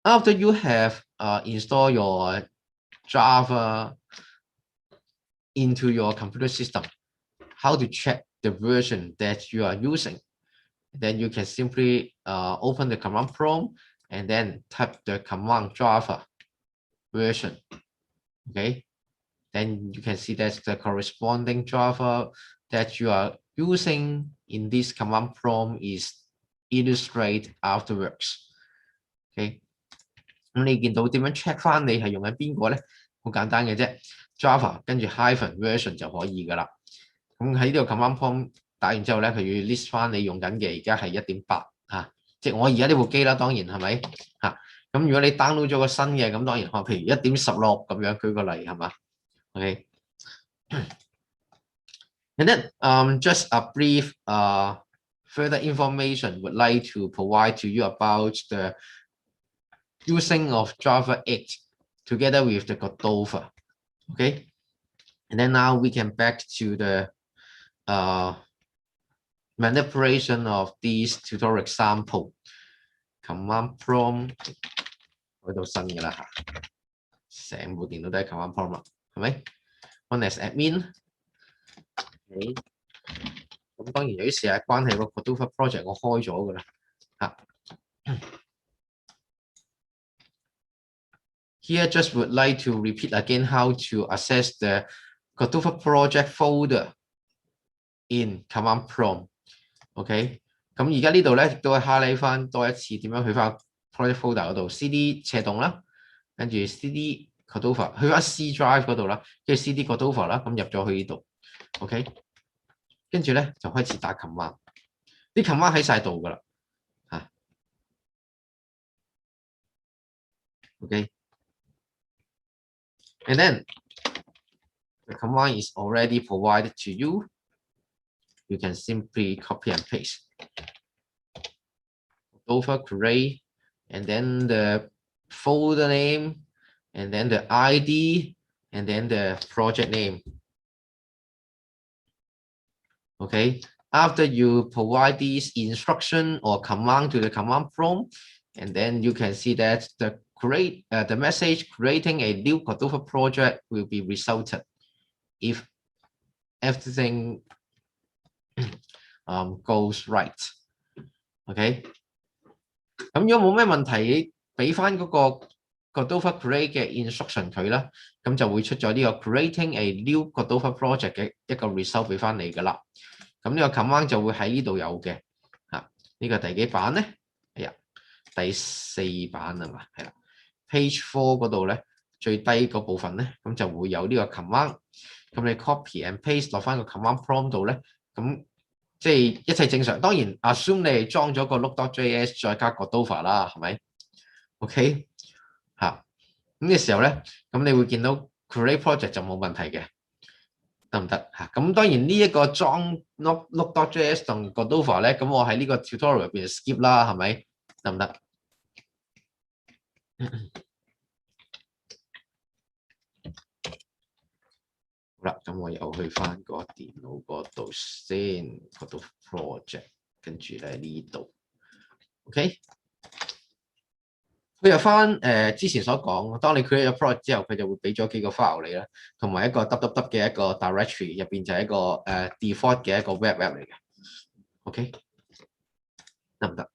after you have installed your Java into your computer system, how to check the version that you are using? Then you can simply open the command prompt and then type the command Java version. Okay, then you can see that's the corresponding Java that you are using in this command prompt is illustrate afterwards. Okay. 咁你見到點樣 check 翻你係用緊邊個咧？好簡單嘅啫 ，Java 跟住 hyphen version 就可以噶啦。咁喺呢個 command prompt 打完之後咧，佢要 list 翻你用緊嘅而家係 1.8 嚇，即係我而家呢部機啦，當然係咪嚇？咁如果你 download 咗個新嘅，咁當然譬如 1.16 咁樣，舉個例係嘛 ？OK。And then just a brief further information would like to provide to you about the using of Java 8 together with the Cordova. Okay, and then now we can back to the manipulation of these tutorial example. Command prompt 去到新嘅啦嚇，成部電腦都係 command prompt 啦，係咪 ？One as admin。Okay. 咁當然由於時間關係，個 Cordova project 我開咗㗎啦嚇。Here just would like to repeat again how to access the Cordova project folder in command prompt. OK， 咁而家呢度咧亦都係 highlight 翻多一次點樣去翻 project folder 嗰度 ，CD 斜動啦，跟住 CD Cordova 去翻 C drive 嗰度啦，跟住 CD Cordova 啦，咁入咗去呢度 ，OK， 跟住咧就開始打 command， 啲 command 喺晒度噶啦，嚇 ，OK， and then the command is already provided to you. You can simply copy and paste. Over create, and then the folder name, and then the ID, and then the project name. Okay, after you provide these instruction or command to the command prompt, and then you can see that the message creating a new Cordova project will be resulted if everything goes right. OK， 咁如果冇咩問題，俾翻嗰個 Cordova create 嘅 instruction 佢啦，咁就會出咗呢個 creating a new Cordova project 嘅一個 result 俾翻你噶啦。咁呢個 command 就會喺呢度有嘅嚇。呢個第幾版咧？哎呀，第4版啊嘛，係啦。Page 4嗰度咧，最低嗰部分咧，咁就會有呢個 command。咁你 copy and paste 落翻個 command prompt 度咧，咁即係一切正常。當然 assume 你係裝咗個 look.js 再加 Cordova 啦，係咪 ？OK 嚇，咁嘅時候咧，咁你會見到 create project 就冇問題嘅，得唔得嚇？咁當然呢一個裝 look.js 同 Cordova 咧，咁我喺呢個 tutorial 入邊 skip 啦，係咪？得唔得？好啦，咁我又去翻個電腦嗰度先，嗰度 project， 跟住咧呢度 ，OK。配合翻之前所講，當你 create 咗 project 之後，佢就會俾咗幾個 file 你啦，同埋一個 www 嘅一個 directory 入邊就係一個default 嘅一個 web app 嚟嘅 ，OK， 得唔得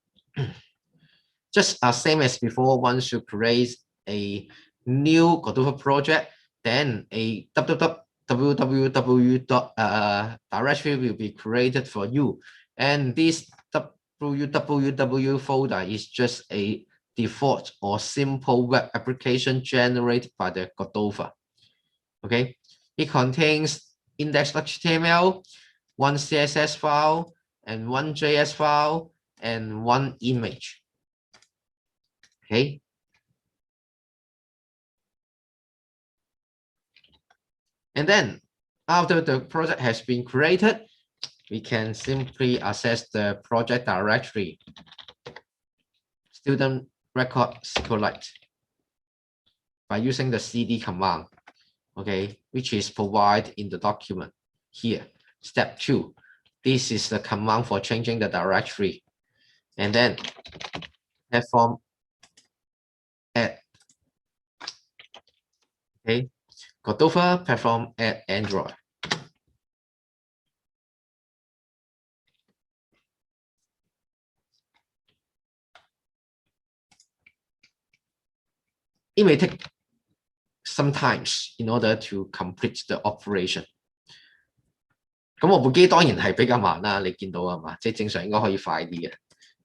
？Just as same as before, once you create a new Cordova project, then a www directory will be created for you, and this www folder is just a default or simple web application generated by the Cordova. Okay, it contains index.html, one CSS file, and one JS file, and one image. Okay. And then after the project has been created, we can simply access the project directory, student record SQLite, by using the cd command, okay, which is provided in the document here. Step 2, this is the command for changing the directory. And then platform add, okay, Cordova platform add Android. It may take some times in order to complete the operation. 咁我部機當然係比較慢啦，你見到係嘛？即係正常應該可以快啲嘅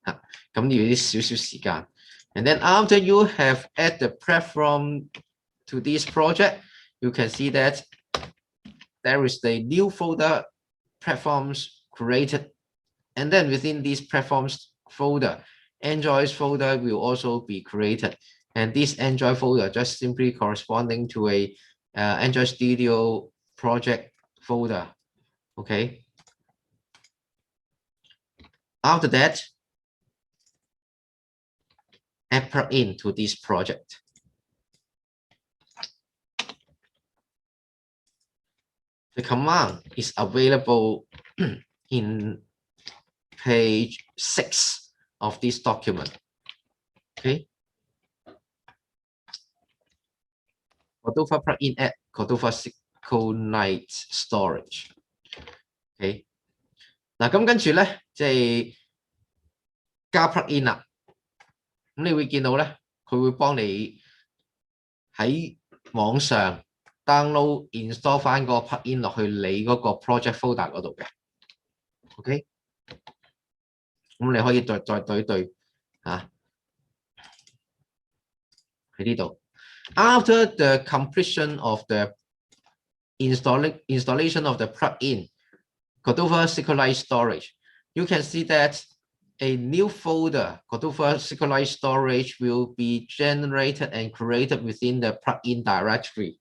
嚇。咁要啲少少時間。And then after you have add the platform to this project, you can see that there is the new folder platforms created. And then within this platforms folder, Android folder will also be created. And this Android folder just simply corresponding to a Android Studio project folder. Okay. After that, add plugin to this project. The command is available in page 6 of this document. Okay. Cordova plugin add Cordova SQLite storage. OK， 嗱咁跟住咧，即係加 plugin 啦。咁你會見到咧，佢會幫你喺網上 download install 翻個 plugin 落去你嗰個 project folder 嗰度嘅。OK， 咁你可以再對對嚇喺呢度。After the completion of the installation of the plugin, Cordova SQLite storage, you can see that a new folder, Cordova SQLite storage, will be generated and created within the plugin directory.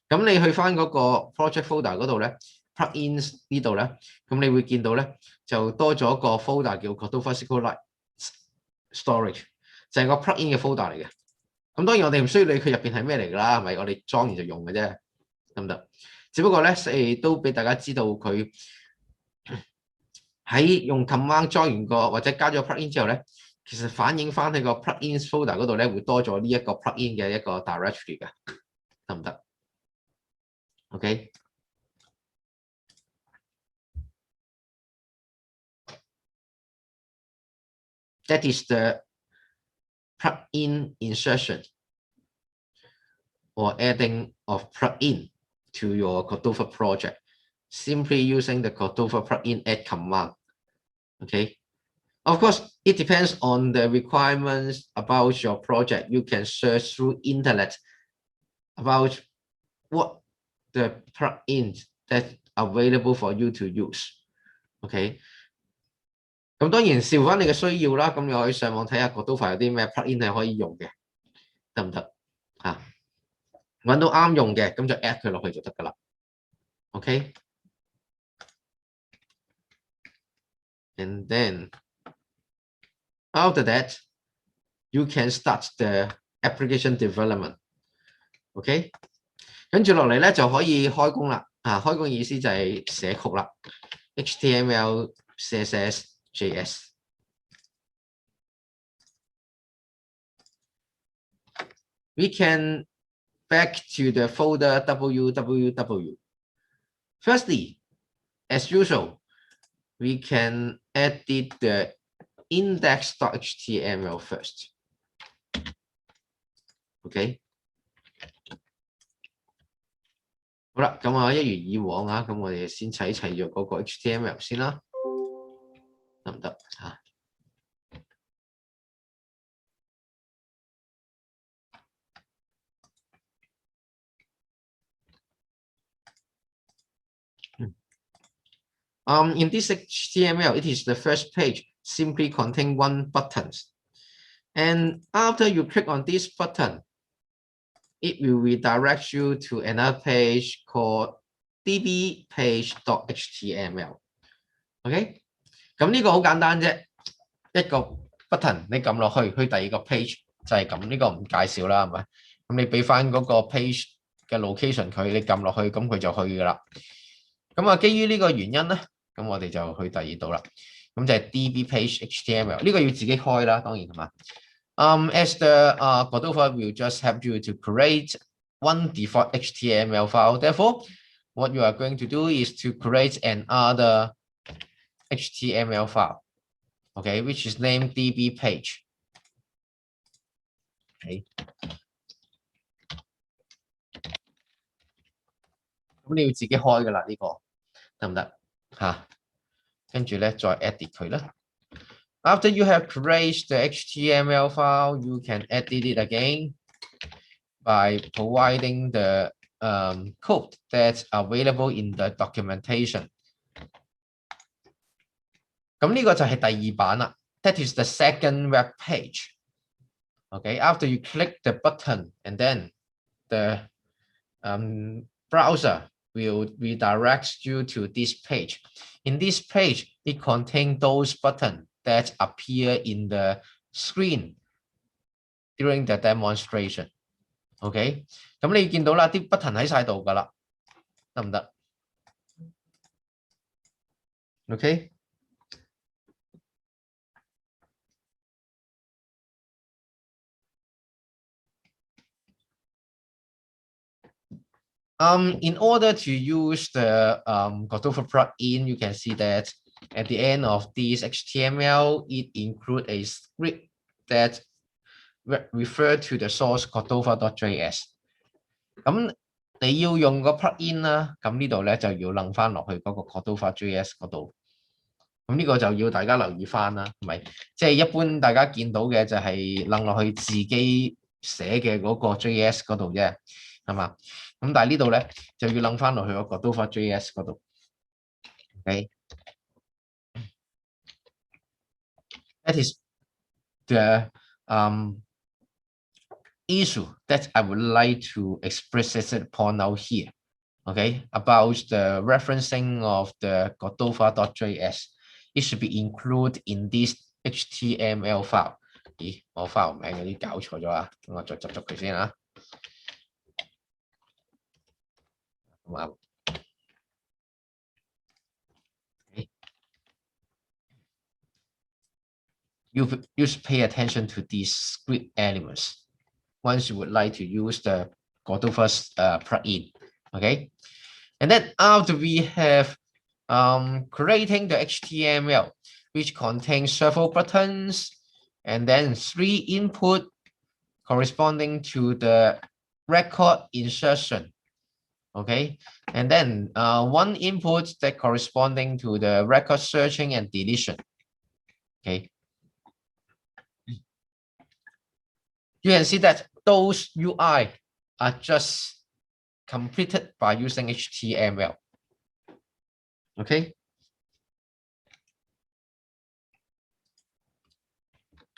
咁你去翻嗰個 project folder 嗰度咧 ，plugins 呢度咧，咁你會見到咧就多咗個 folder 叫 Cordova SQLite storage， 就係個 plugin 嘅 folder 嚟嘅。咁當然我哋唔需要理佢入邊係咩嚟㗎啦，係咪？我哋裝完就用嘅啫，得唔得？只不過咧，都俾大家知道佢喺用 command 裝完個或者加咗 plugin 之後咧，其實反映翻喺個 plugins folder 嗰度咧，會多咗呢一個 plugin 嘅一個 directory 嘅，得唔得 ？OK。That is the plugin insertion or adding of plugin to your Cordova project, simply using the Cordova plugin add command. Okay. Of course, it depends on the requirements about your project. You can search through internet about what the plugins that's available for you to use. Okay. 咁當然視乎翻你嘅需要啦，咁你可以上網睇下 Cordova 有啲咩 plugin 係可以用嘅，得唔得啊？揾到啱用嘅，咁就 add 佢落去就得㗎啦。OK。And then after that, you can start the application development. OK。跟住落嚟咧就可以開工啦。開工意思就係寫曲啦。HTML、CSS、JS。We can back to the folder www. Firstly, as usual, we can edit the index.html first. OK。好啦，咁啊，一如以往啊，咁我哋先砌咗嗰個 HTML 先啦，得唔得啊？ In this HTML, it is the first page, simply contain one button. And after you click on this button, it will redirect you to another page called dbpage.html. OK， 咁呢個好簡單啫，一個 button 你撳落去，去第二個 page 就係咁，呢個唔介紹啦，係咪？咁你俾翻嗰個 page 嘅 location 佢，你撳落去，咁佢就去噶啦。咁啊，基於呢個原因咧，咁我哋就去第二度啦。咁就係 dbpage.html 呢個要自己開啦，當然係嘛。As the Cordova will just help you to create one default HTML file. Therefore, what you are going to do is to create another HTML file, okay, which is named dbpage. Okay. 咁你要自己開噶啦，呢個得唔得嚇？跟住咧再 edit 佢啦。After you have created the HTML file, you can edit it again by providing the code that's available in the documentation. 咁呢個就係第二版啦。That is the second web page. Okay, after you click the button and then the browser will redirect you to this page. In this page, it contains those buttons that appear in the screen during the demonstration. OK， 咁你見到啦，啲 button 喺晒度噶啦，得唔得 ？OK。In order to use the Cordova plugin, you can see that at the end of this HTML, it includes a script that refer to the source Cordova.js。咁你要用個 plugin 啦，咁呢度咧就要掕翻落去嗰個 Cordova.js 嗰度。咁呢個就要大家留意翻啦，係咪？即係一般大家見到嘅就係掕落去自己寫嘅嗰個 JS 嗰度啫，係嘛？咁但係呢度咧就要掕翻落去嗰個 Cordova.js 嗰度。OK， that is the issue that I would like to explicitly point out here. Okay, about the referencing of the Cordova.js. It should be included in this HTML file. 咦，我 file 名有啲搞錯咗啊！我再執佢先啊。You should pay attention to these script elements once you would like to use the Cordova's plugin. Okay, and then after we have creating the HTML, which contains several buttons and then 3 input corresponding to the record insertion. Okay, and then 1 input that corresponding to the record searching and deletion. Okay, you can see that those UI are just completed by using HTML. OK，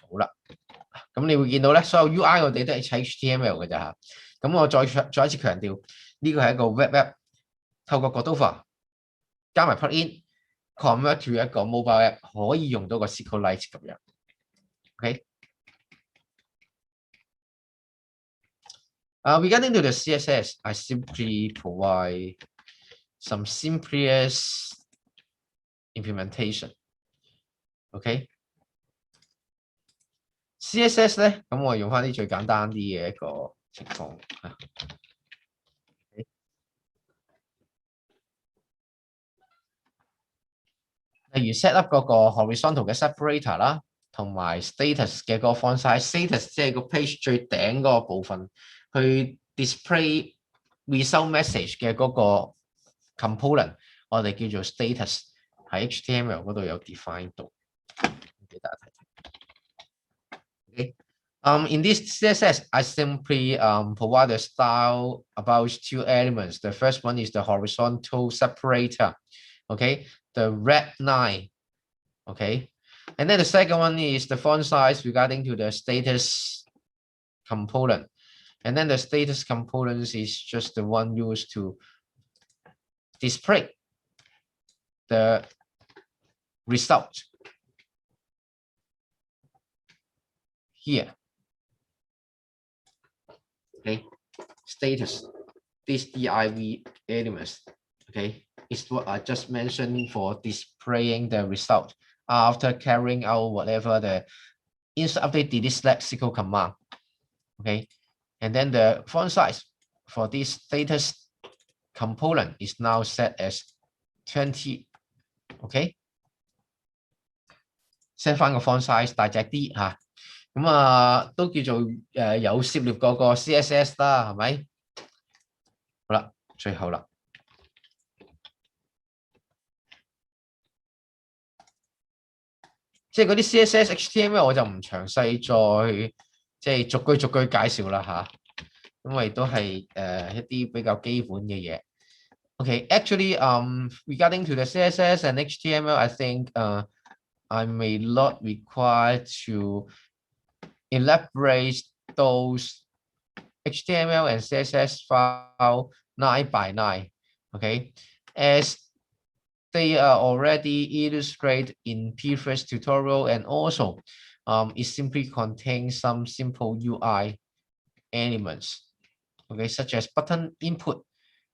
好啦，咁你會見到咧，所有 UI 我哋都係砌 HTML 嘅咋嚇。咁我再一次強調，呢個係一個 web app， 透過 Cordova 加埋 plugin convert to 一個 mobile app， 可以用到個 SQLite 咁樣。OK， regarding to the CSS, I simply provide some simplest implementation. OK， CSS 咧，咁我用翻啲最簡單啲嘅一個情況。例如 set up 嗰個 horizontal 嘅 separator 啦，同埋 status 嘅個 font size。status 即係個 page 最頂嗰個部分，去 display result message 嘅嗰個 component， 我哋叫做 status， 喺 HTML 嗰度有 define 到，俾大家睇睇。Okay. In this CSS, I simply provide a style about 2 elements. The first one is the horizontal separator. Okay, the red line. Okay. And then the second one is the font size regarding to the status component. And then the status components is just the one used to display the result here. Okay, status, this div elements, okay, is what I just mentioned for displaying the result after carrying out whatever the insert update delete select SQL command. Okay, and then the font size for this status component is now set as 20. OK， set 翻個 font size 大隻啲嚇，咁都叫做有涉獵過個 CSS 啦，係咪？好啦，最後啦，即係嗰啲 CSS、HTML 我就唔詳細再即係逐句介紹啦嚇，因為都係一啲比較基本嘅嘢。Okay, actually, regarding to the CSS and HTML, I think I may not require to elaborate those HTML and CSS file 9 by 9. Okay, as they are already illustrated in previous tutorial, and also it simply contains some simple UI elements. Okay, such as button input.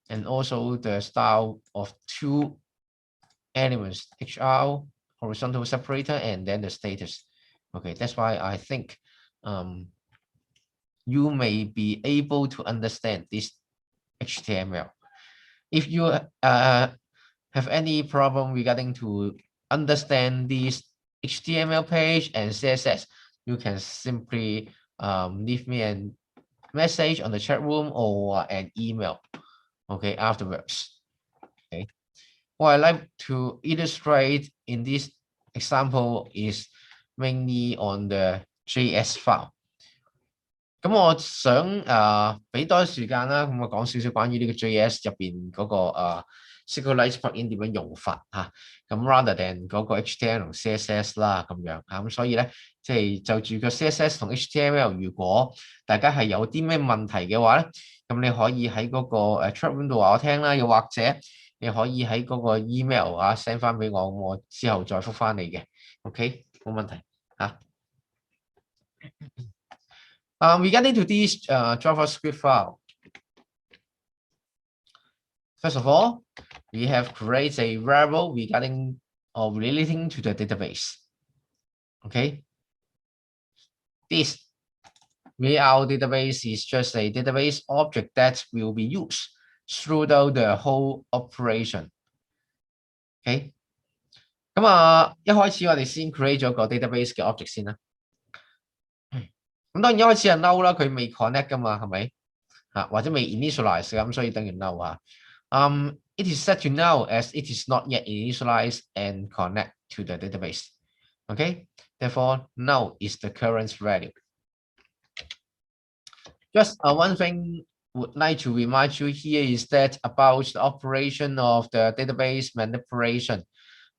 And also the style of two elements, HR, horizontal separator, and then the status. Okay, that's why I think you may be able to understand this HTML. If you have any problem regarding to understand this HTML page and CSS, you can simply leave me a message on the chat room or an email. Okay, afterwards. Okay, what I like to illustrate in this example is mainly on the JS file. 咁我想俾多時間啦，咁我講少少關於呢個 JS 入邊嗰個SQLite plugin 點樣用法嚇，咁 rather than 嗰個 HTML 同 CSS 啦咁樣嚇，咁所以咧即係就住個 CSS 同 HTML， 如果大家係有啲咩問題嘅話咧，咁你可以喺嗰個chat room 度話我聽啦，又或者你可以喺嗰個 email send 翻俾我，咁我之後再覆翻你嘅 ，OK 冇問題嚇。Regarding to this JavaScript file, first of all, we have created a variable regarding or relating to the database. Okay, this our database is just a database object that will be used throughout the whole operation. Okay, 咁一開始我哋先 create 咗個 database 嘅 object 先啦。咁當然一開始係 null 啦，佢未 connect 噶嘛，係咪？或者未 initialize 咁，所以等於 null 啊。It is set to null as it is not yet initialized and connect to the database. Okay, therefore null is the current value. Just one thing would like to remind you here is that about the operation of the database manipulation.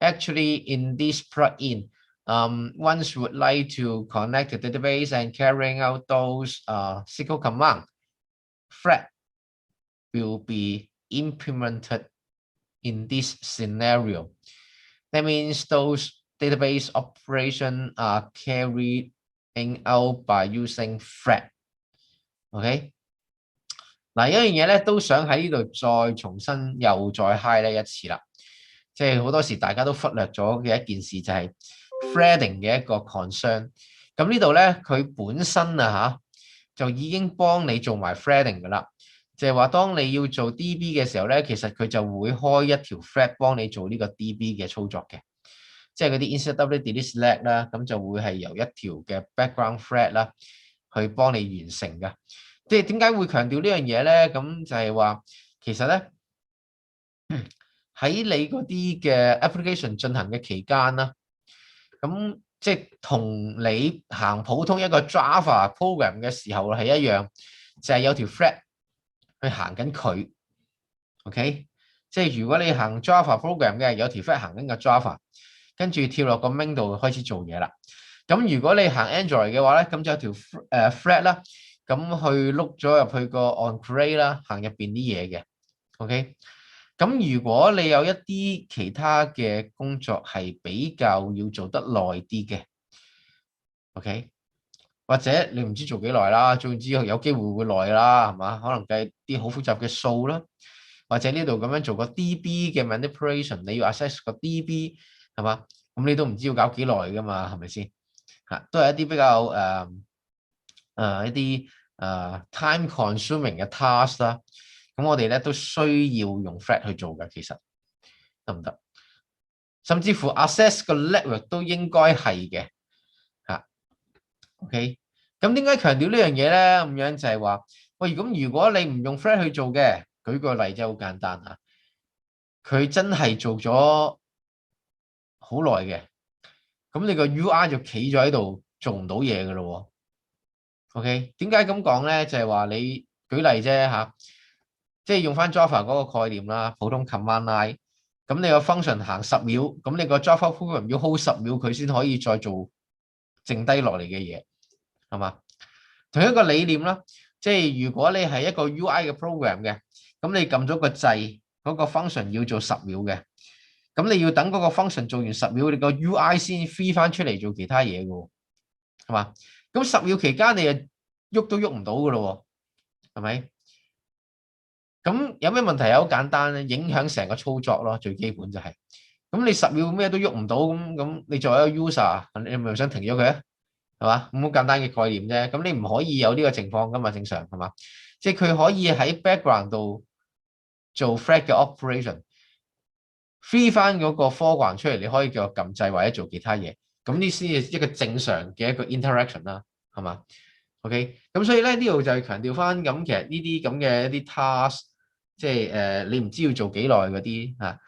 Actually, in this plugin, once you would like to connect the database and carrying out those SQL commands, thread will be implemented in this scenario. That means those database operations are carried out by using thread. OK， 嗱，有一樣嘢咧都想喺呢度再重新又再 highlight 一次啦，即係好多時大家都忽略咗嘅一件事就係 threading 嘅一個 concern。咁呢度咧佢本身就已經幫你做埋 threading 噶啦，就係話當你要做 DB 嘅時候咧，其實佢就會開一條 thread 幫你做呢個 DB 嘅操作嘅，即係嗰啲 insert update delete select 啦，咁就會係由一條嘅 background thread 啦去幫你完成嘅。即係點解會強調呢樣嘢咧？咁就係話其實咧喺你嗰啲嘅 application 進行嘅期間啦，咁即係同你行普通一個 Java program 嘅時候係一樣，就係有條 thread 去行緊佢 ，OK？即係如果你行 Java program 嘅，有條 thread 行緊個 Java， 跟住跳落個 main 度開始做嘢啦。咁如果你行 Android 嘅話咧，咁就有條thread 啦，咁去碌咗入去個 onCreate 啦，行入邊啲嘢嘅。OK， 咁如果你有一啲其他嘅工作係比較要做得耐啲嘅 ，OK， 或者你唔知做幾耐啦，總之有機會耐啦，係嘛？可能計啲好複雜嘅數啦，或者呢度咁樣做個 DB 嘅 manipulation， 你要 access 個 DB 係嘛？咁你都唔知要搞幾耐㗎嘛，係咪先？嚇，都係一啲比較一啲time consuming 嘅 task 啦。咁我哋咧都需要用 thread 去做嘅，其實得唔得？甚至乎 access 個 network 都應該係嘅嚇。OK， 咁點解強調呢樣嘢咧？咁樣就係話，喂，咁如果你唔用 thread 去做嘅，舉個例真係好簡單嚇，佢真係做咗好耐嘅，咁你個 UI 就企咗喺度做唔到嘢嘅咯喎。OK， 點解咁講咧？就係話你舉例啫嚇。即係用翻 Java 嗰個概念啦，普通 command line， 咁你個 function 行10秒，咁你個 Java program 要 hold 10秒，佢先可以再做剩低落嚟嘅嘢，係嘛？同一個理念啦，即係如果你係一個 UI 嘅 program 嘅，咁你撳咗個掣，嗰個 function 要做10秒嘅，咁你要等嗰個 function 做完10秒，你個 UI 先 free 翻出嚟做其他嘢嘅，係嘛？咁10秒期間你就喐都喐唔到嘅咯，係咪？咁有咩問題？好簡單咧，影響成個操作咯，最基本就係。咁你10秒咩都喐唔到，咁你作為一個 user，你咪想停咗佢啊？係嘛？咁好簡單嘅概念啫。咁你唔可以有呢個情況噶嘛？正常係嘛？即係佢可以喺 background 度做 thread 嘅 operation，free 翻嗰個 foreground 出嚟，你可以叫我撳掣或者做其他嘢。咁呢先係一個正常嘅一個 interaction 啦，係嘛？OK，咁所以咧呢度就係強調翻咁，其實呢啲咁嘅一啲 task。即係你唔知要做幾耐嗰啲嚇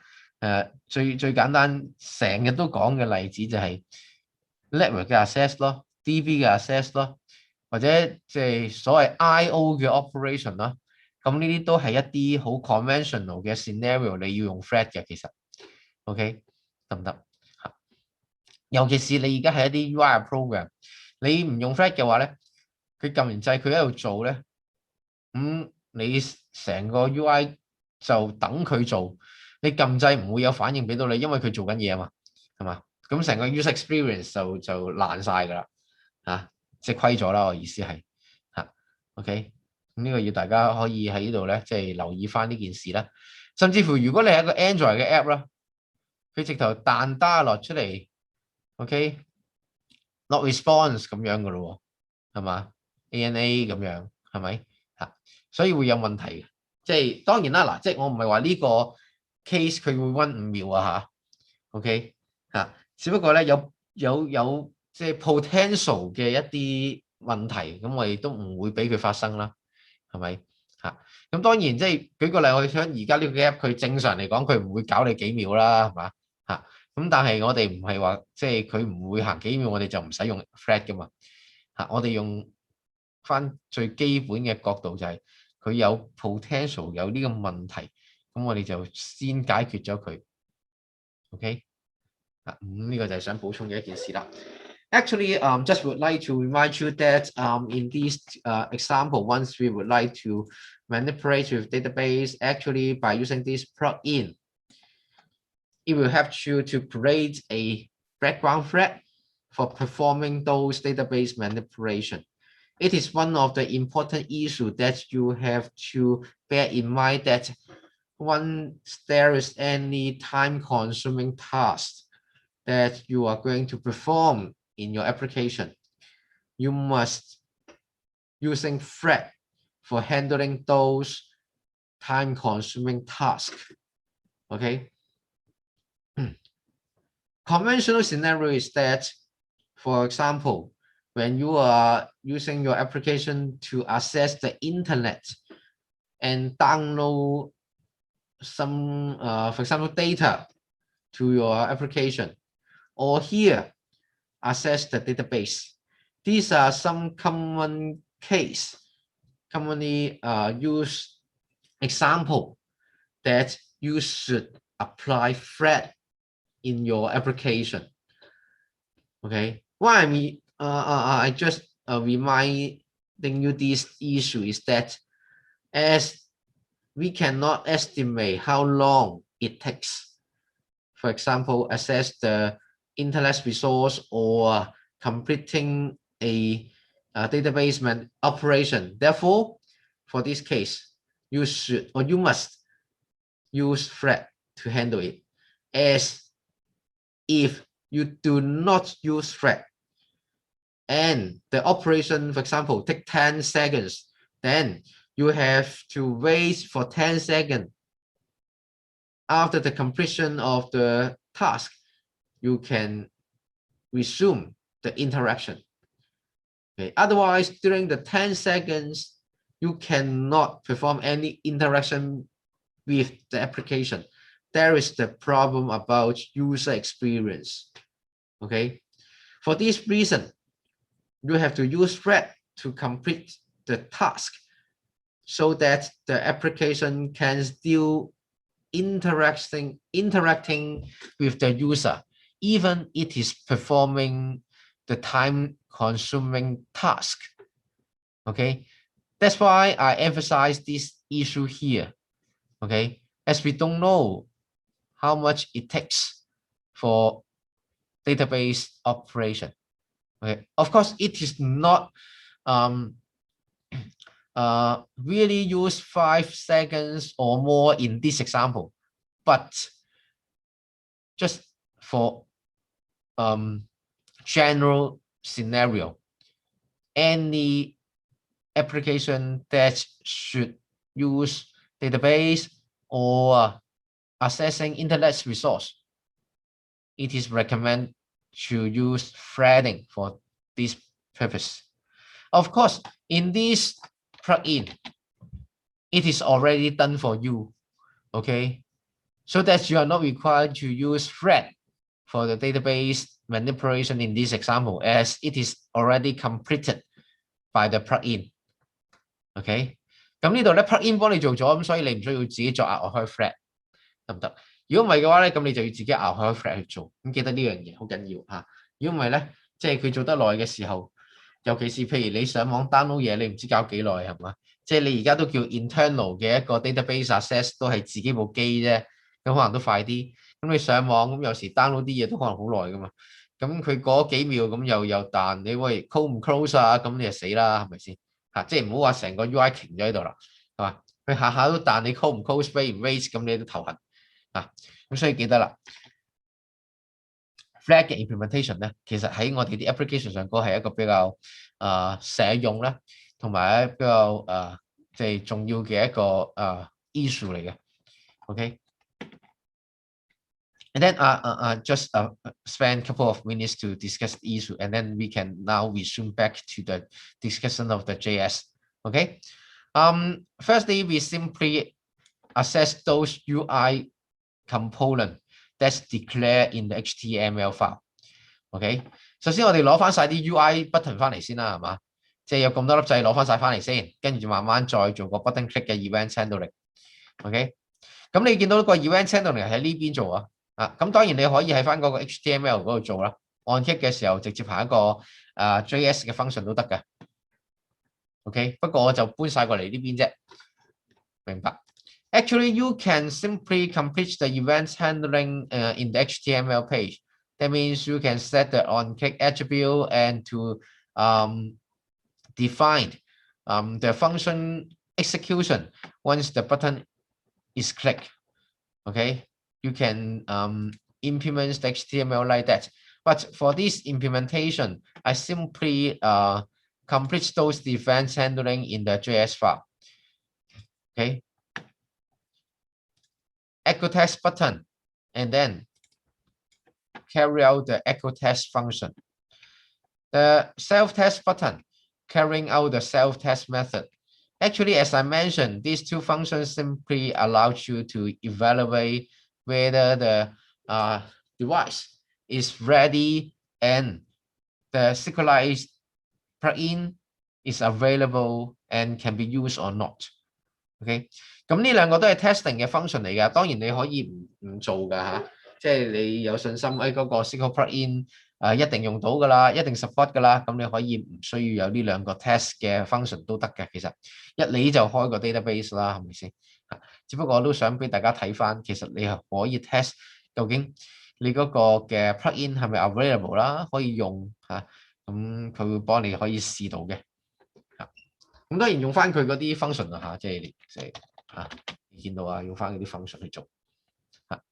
最簡單成日都講嘅例子就係 network 嘅 access 咯 ，DB 嘅 access 咯，或者即係所謂 I/O 嘅 operation 咯。咁呢啲都係一啲好 conventional 嘅 scenario，你要用 thread 嘅其實 OK 得唔得？尤其是你而家係一啲 UI program，你唔用 thread 嘅話咧，佢撳完掣佢喺度做咧，你成個 UI 就等佢做，你撳掣唔會有反應俾到你，因為佢做緊嘢啊嘛，係嘛？咁成個 user experience 就爛晒㗎啦，嚇，即係虧咗啦。我意思係嚇，OK，咁呢個要大家可以喺呢度咧，即係留意翻呢件事啦。甚至乎如果你係一個 Android 嘅 app 啦，佢直頭彈打落出嚟 ，OK，not response 咁樣㗎咯喎，係嘛？ANA 咁樣係咪？所以會有問題嘅，即係當然啦，嗱，即係我唔係話呢個 case 佢會 run 5秒啊嚇 ，OK 嚇，只不過咧有即係 potential 嘅一啲問題，咁我哋都唔會俾佢發生啦，係咪嚇？咁當然即係舉個例，我想而家呢個 app 佢正常嚟講佢唔會搞你幾秒啦，係嘛嚇？咁但係我哋唔係話即係佢唔會行幾秒，我哋就唔使用 thread 噶嘛嚇，我哋用翻最基本嘅角度就係佢有 potential 有呢個問題，咁我哋就先解決咗佢 ，OK？ 呢個就係想補充嘅一件事啦。Actually, just would like to remind you that in this example, once we would like to manipulate with database, actually by using this plugin, it will help you to create a background thread for performing those database manipulation. It is one of the important issues that you have to bear in mind that once there is any time-consuming task that you are going to perform in your application, you must using thread for handling those time-consuming tasks. Okay. Conventional scenario is that, for example, when you are using your application to access the internet and download some, for example, data to your application, or here access the database. These are some common case, commonly used example that you should apply thread in your application. Okay, why I just reminding you this issue is that as we cannot estimate how long it takes, for example, access the internet resource or completing a database operation. Therefore, for this case, you should or you must use thread to handle it. As if you do not use thread and the operation, for example, take 10 seconds, then you have to wait for 10 seconds. After the completion of the task, you can resume the interaction. Okay. Otherwise, during the 10 seconds, you cannot perform any interaction with the application. There is the problem about user experience. Okay. For this reason, you have to use thread to complete the task so that the application can still interacting with the user, even it is performing the time-consuming task. Okay, that's why I emphasize this issue here. Okay, as we don't know how much it takes for database operation. Okay, of course, it is not really use 5 seconds or more in this example, but just for general scenario, any application that should use database or accessing internet resource, it is recommended to use threading for this purpose. Of course, in this plugin, it is already done for you, okay? So that you are not required to use thread for the database manipulation in this example, as it is already completed by the plugin. OK， 咁呢度咧 plugin 幫你做咗，咁所以你唔需要自己再額外開 thread， 得唔得？如果唔係嘅話咧，咁你就要自己額外開 thread 去做。咁記得呢樣嘢好緊要嚇。如果唔係咧，即係佢做得耐嘅時候，尤其是譬如你上網 download 嘢，你唔知搞幾耐係嘛？即係你而家都叫 internal 嘅一個 database access 都係自己部機啫，咁可能都快啲。咁你上網咁有時 download 啲嘢都可能好耐噶嘛。咁佢嗰幾秒咁又彈，你喂 close 唔 close 啊？咁你就死啦，係咪先？嚇，即係唔好話成個 UI 停咗喺度啦，係嘛？佢下下都彈你 close 唔 close，rate 唔 rate， 咁你都頭痕啊。咁所以記得啦 ，flag 嘅 implementation 咧，其實喺我哋啲 application 上嗰係一個比較實用啦，同埋比較即係重要嘅一個issue 嚟嘅。OK。And then just spend a couple of minutes to discuss the issue, and then we can now resume back to the discussion of the JS. Okay. Firstly, we simply access those UI component that's declared in the HTML file. OK. 首先我哋攞翻晒啲 UI button 翻嚟先啦，係嘛？即係有咁多粒掣攞翻晒翻嚟先，跟住慢慢再做個 button click 嘅 event handling。OK。咁你見到個 event handling 喺呢邊做啊？咁當然你可以喺翻嗰個 HTML 嗰度做啦，按 click 嘅時候直接行一個JS 嘅 function 都得嘅。OK， 不過我就搬晒過嚟呢邊啫，明白 ？Actually, you can simply complete the event handling in the HTML page. That means you can set the on-click attribute and to define the function execution once the button is clicked. Okay. You can implement the HTML like that. But for this implementation, I simply complete those event handling in the JS file. Okay. Echo test button, and then carry out the echo test function. The self-test button, carrying out the self-test method. Actually, as I mentioned, these two functions simply allow you to evaluate whether the device is ready and the synchronized plugin is available and can be used or not. OK，咁呢兩個都係 testing 嘅 function 嚟㗎，當然你可以唔做㗎嚇，即係你有信心喺嗰個 SQL plugin 一定用到㗎啦，一定 support 㗎啦，咁你可以唔需要有呢兩個 test 嘅 function 都得嘅，其實一你就開個 database 啦，係咪先？只不過我都想俾大家睇翻，其實你係可以 test 究竟你嗰個嘅 plugin 係咪 available 啦，可以用嚇，咁佢會幫你可以試到嘅。咁當然用翻佢嗰啲 function 啦嚇，即係你見到啊，用翻嗰啲 function 去做嚇。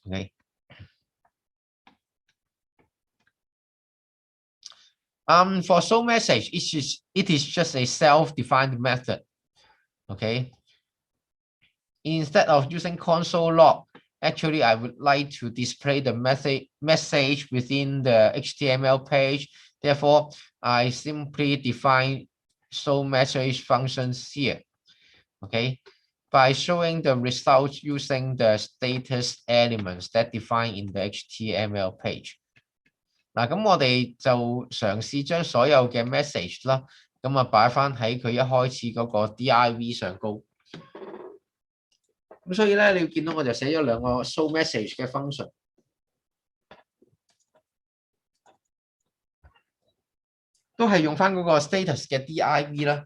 OK， for show message, it is just a self-defined method. Okay, instead of using console log, actually I would like to display the message within the HTML page. Therefore, I simply define show message functions here. Okay, by showing the results using the status elements that define in the HTML page. 嗱，咁我哋就嘗試將所有嘅 message 啦，咁啊擺翻喺佢一開始嗰個 div 上高。咁所以咧，你要見到我就寫咗兩個 show message 嘅 function， 都係用翻嗰個 status 嘅 div 啦，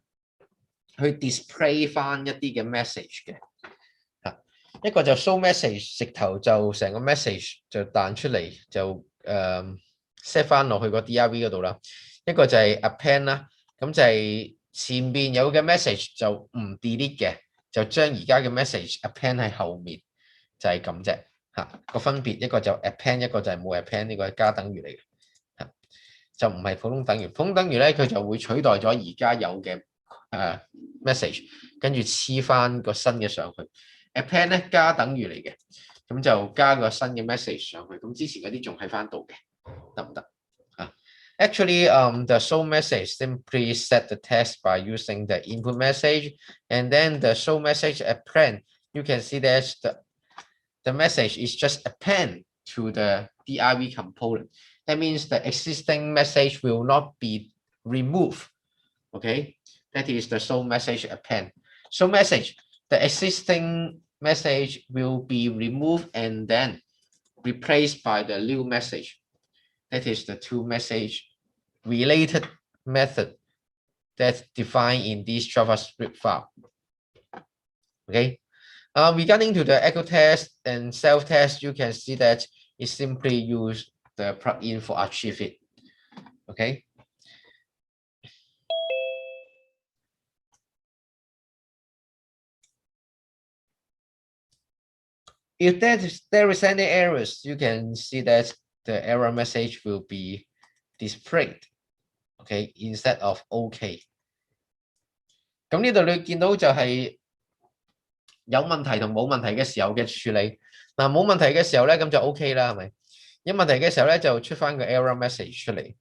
去 display 翻一啲嘅 message 嘅。一個就 show message， 直頭就成個 message 就彈出嚟，就set 翻落去個 div 嗰度啦。一個就係 append 啦，咁就係前邊有嘅 message 就唔 delete 嘅，就將而家嘅 message append 喺後面，就係咁啫嚇。個分別一個就 append， 一個就係冇 append， 呢個係加等於嚟嘅嚇，就唔係普通等於。普通等於咧，佢就會取代咗而家有嘅message， 跟住黐翻個新嘅上去。append 咧加等於嚟嘅，咁就加個新嘅 message 上去，咁之前嗰啲仲喺翻度嘅，得唔得？Actually, the show message simply set the text by using the input message, and then the show message append. You can see that the message is just append to the div component. That means the existing message will not be removed. Okay, that is the show message append. Show message, the existing message will be removed and then replaced by the new message. That is the two message related method that's defined in this JavaScript file. Okay. Regarding to the echo test and self test, you can see that it simply use the plugin for achieve it. Okay. If there is any errors, you can see that the error message will be displayed, okay, instead of OK。咁呢度你見到就係有問題同冇問題嘅時候嘅處理。嗱，冇問題嘅時候咧，咁就 OK 啦，係咪？有問題嘅時候咧，就出翻個 error message 出嚟。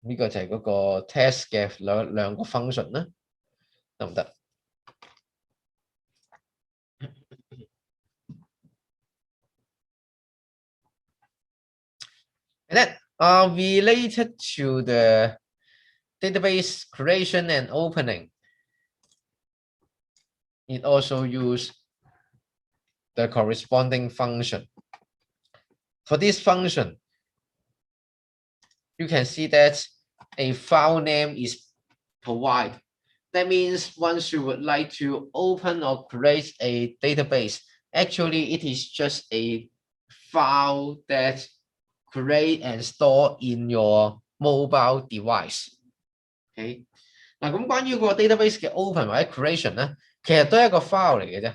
呢個就係嗰個 test 嘅兩個 function 啦，得唔得？And then related to the database creation and opening, it also use the corresponding function. For this function, you can see that a file name is provided. That means once you would like to open or create a database, actually it is just a file that create and store in your mobile device. OK， 嗱咁關於個 database 嘅 open 或者 creation 咧，其實都係一個 file 嚟嘅啫。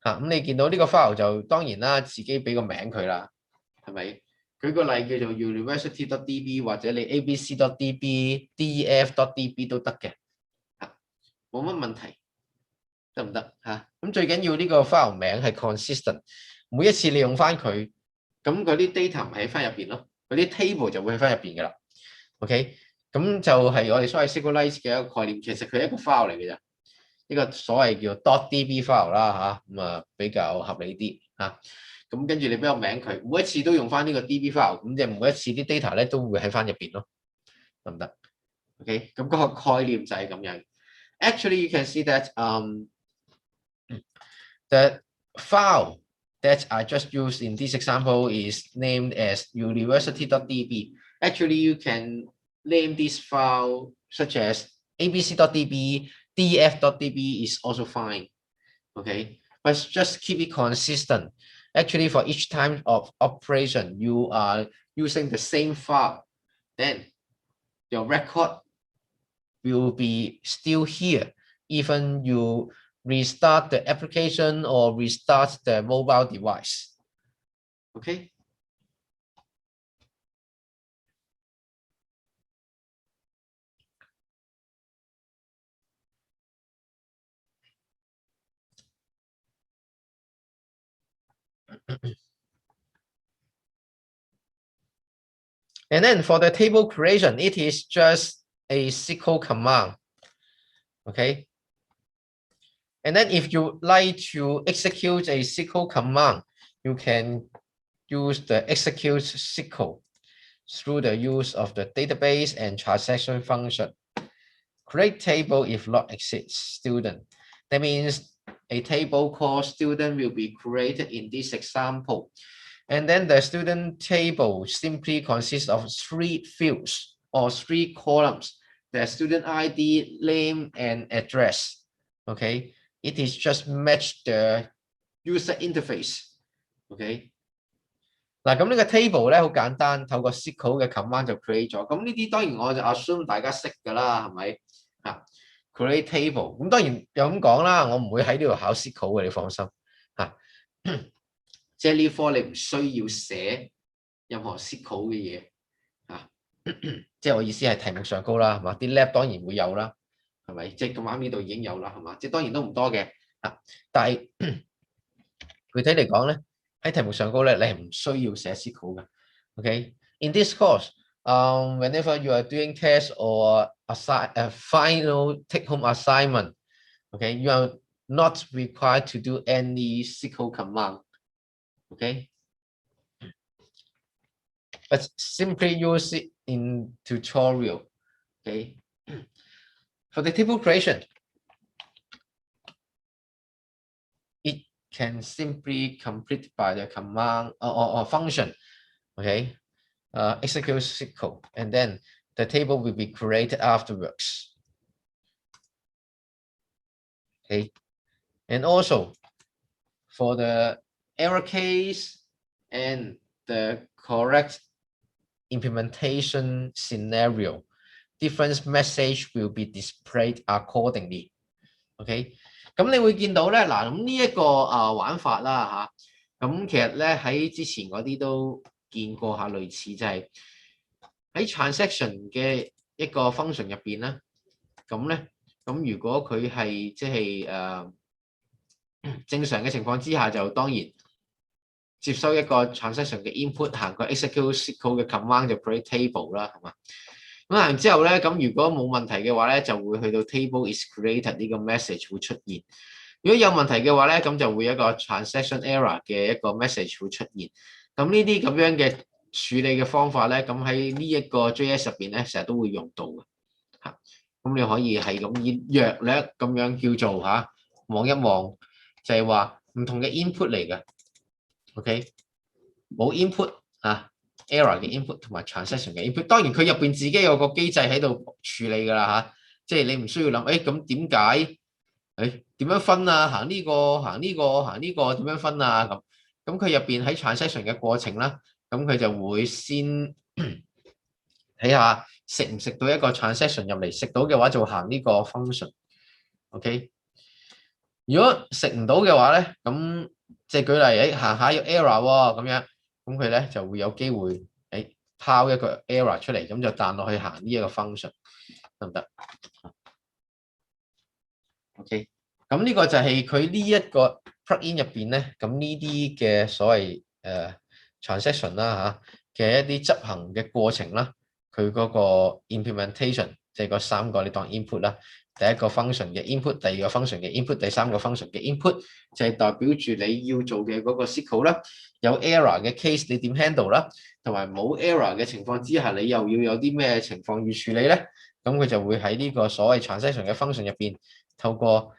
咁你見到呢個 file 就當然啦，自己俾個名佢啦，係咪？舉個例叫做 university.db 或者你 abc.db、def.db 都得嘅，冇乜問題，得唔得嚇？咁最緊要呢個 file 名係 consistent， 每一次你用翻佢，咁嗰啲 data 咪喺翻入邊咯，嗰啲 table 就會喺翻入邊噶啦。OK， 咁就係我哋所謂 SQLite 嘅一個概念，其實佢係一個 file 嚟嘅啫，呢個所謂叫 .db file 啦嚇，咁啊比較合理啲嚇。咁跟住你俾個名佢，每一次都用翻呢個 DB file， 咁即係每一次啲 data 咧都會喺翻入邊咯，得唔得 ？OK， 咁嗰個概念就係咁樣。Actually, you can see that the file that I just used in this example is named as university.db. Actually, you can name this file such as abc.db, df.db is also fine. Okay, but just keep it consistent. Actually, for each time of operation, you are using the same file, then your record will be still here, even you restart the application or restart the mobile device. Okay. And then for the table creation, it is just a SQL command. Okay. And then if you like to execute a SQL command, you can use the execute SQL through the use of the database and transaction function. Create table if not exists student. That means a table called student will be created in this example. And then the student table simply consists of 3 fields or 3 columns: the student ID, name, and address. Okay, it is just match the user interface. Okay， 嗱咁呢個 table 咧好簡單，透過 SQL 嘅 command 就 create 咗。咁呢啲當然我就 assume 大家識㗎啦，係咪啊 ？create table 咁當然又咁講啦，我唔會喺呢度考 SQL 嘅，你放心嚇。即係呢科你唔需要寫任何 SQL 嘅嘢嚇，即係我意思係題目上高啦，係嘛？啲 lab 當然會有啦，係咪？即係咁啱呢度已經有啦，係嘛？即係當然都唔多嘅嚇，但係具體嚟講咧，喺題目上高咧，你係唔需要寫 SQL 嘅。Okay, in this course, whenever you are doing tests or a final take-home assignment, okay, you are not required to do any SQL command. Okay, but simply use it in tutorial. Okay, for the table creation, it can simply complete by the command or function. Okay, execute SQL, and then the table will be created afterwards. Okay, and also for the error case and the correct implementation scenario, different message will be displayed accordingly. OK， 咁你會見到咧，嗱咁呢一個玩法啦嚇，咁其實咧喺之前嗰啲都見過下類似，就係喺 transaction 嘅一個 function 入邊咧，咁咧咁如果佢係即係正常嘅情況之下，就當然接收一個 transaction 嘅 input， 行個 execute SQL 嘅 command 就 create table 啦，係嘛？咁行之後咧，咁如果冇問題嘅話咧，就會去到 table is created 呢個 message 會出現。如果有問題嘅話咧，咁就會有一個 transaction error 嘅一個 message 會出現。咁呢啲咁樣嘅處理嘅方法咧，咁喺呢一個 JS 入邊咧，成日都會用到嘅嚇。咁你可以係咁約略咁樣叫做嚇望一望，就係話唔同嘅 input 嚟嘅。OK， 冇 input 啊 error 嘅 input 同埋 transaction 嘅 input， 當然佢入邊自己有個機制喺度處理㗎啦嚇，即係你唔需要諗，咁點解？點樣分啊？行呢個行呢個行呢個點樣分啊？咁佢入邊喺 transaction 嘅過程啦，咁佢就會先睇下食唔食到一個 transaction 入嚟，食到嘅話就行呢個 function。OK， 如果食唔到嘅話咧，咁即係舉例，行下有 error 喎，咁樣，咁佢咧就會有機會拋一個 error 出嚟，咁就彈落去行呢一個 function， 得唔得 ？OK， 咁呢個就係佢呢一個 plugin 入邊咧，咁呢啲嘅所謂transaction 啦嚇嘅一啲執行嘅過程啦，佢嗰個 implementation 即係嗰3個你當 input 啦。第一個 function 嘅 input， 第二個 function 嘅 input， 第三個 function 嘅 input 就係代表住你要做嘅嗰個 SQL 啦。有 error 嘅 case 你點 handle 啦，同埋冇 error 嘅情況之下，你又要有啲咩情況要處理咧？咁佢就會喺呢個所謂 transaction 嘅 function 入邊，透過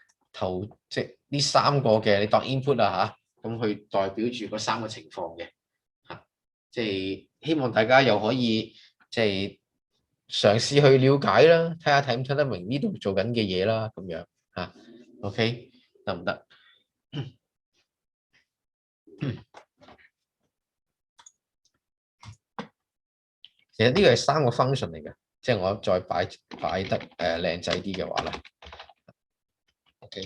即係呢3個嘅你當 input 啊嚇，咁去代表住嗰3個情況嘅嚇，即係希望大家又可以即係嘗試去了解啦，睇下睇唔睇得明呢度做緊嘅嘢啦，咁樣嚇 ，OK 得唔得？其實呢個係3個 function 嚟嘅，即係我再擺得靚仔啲嘅話咧 ，OK，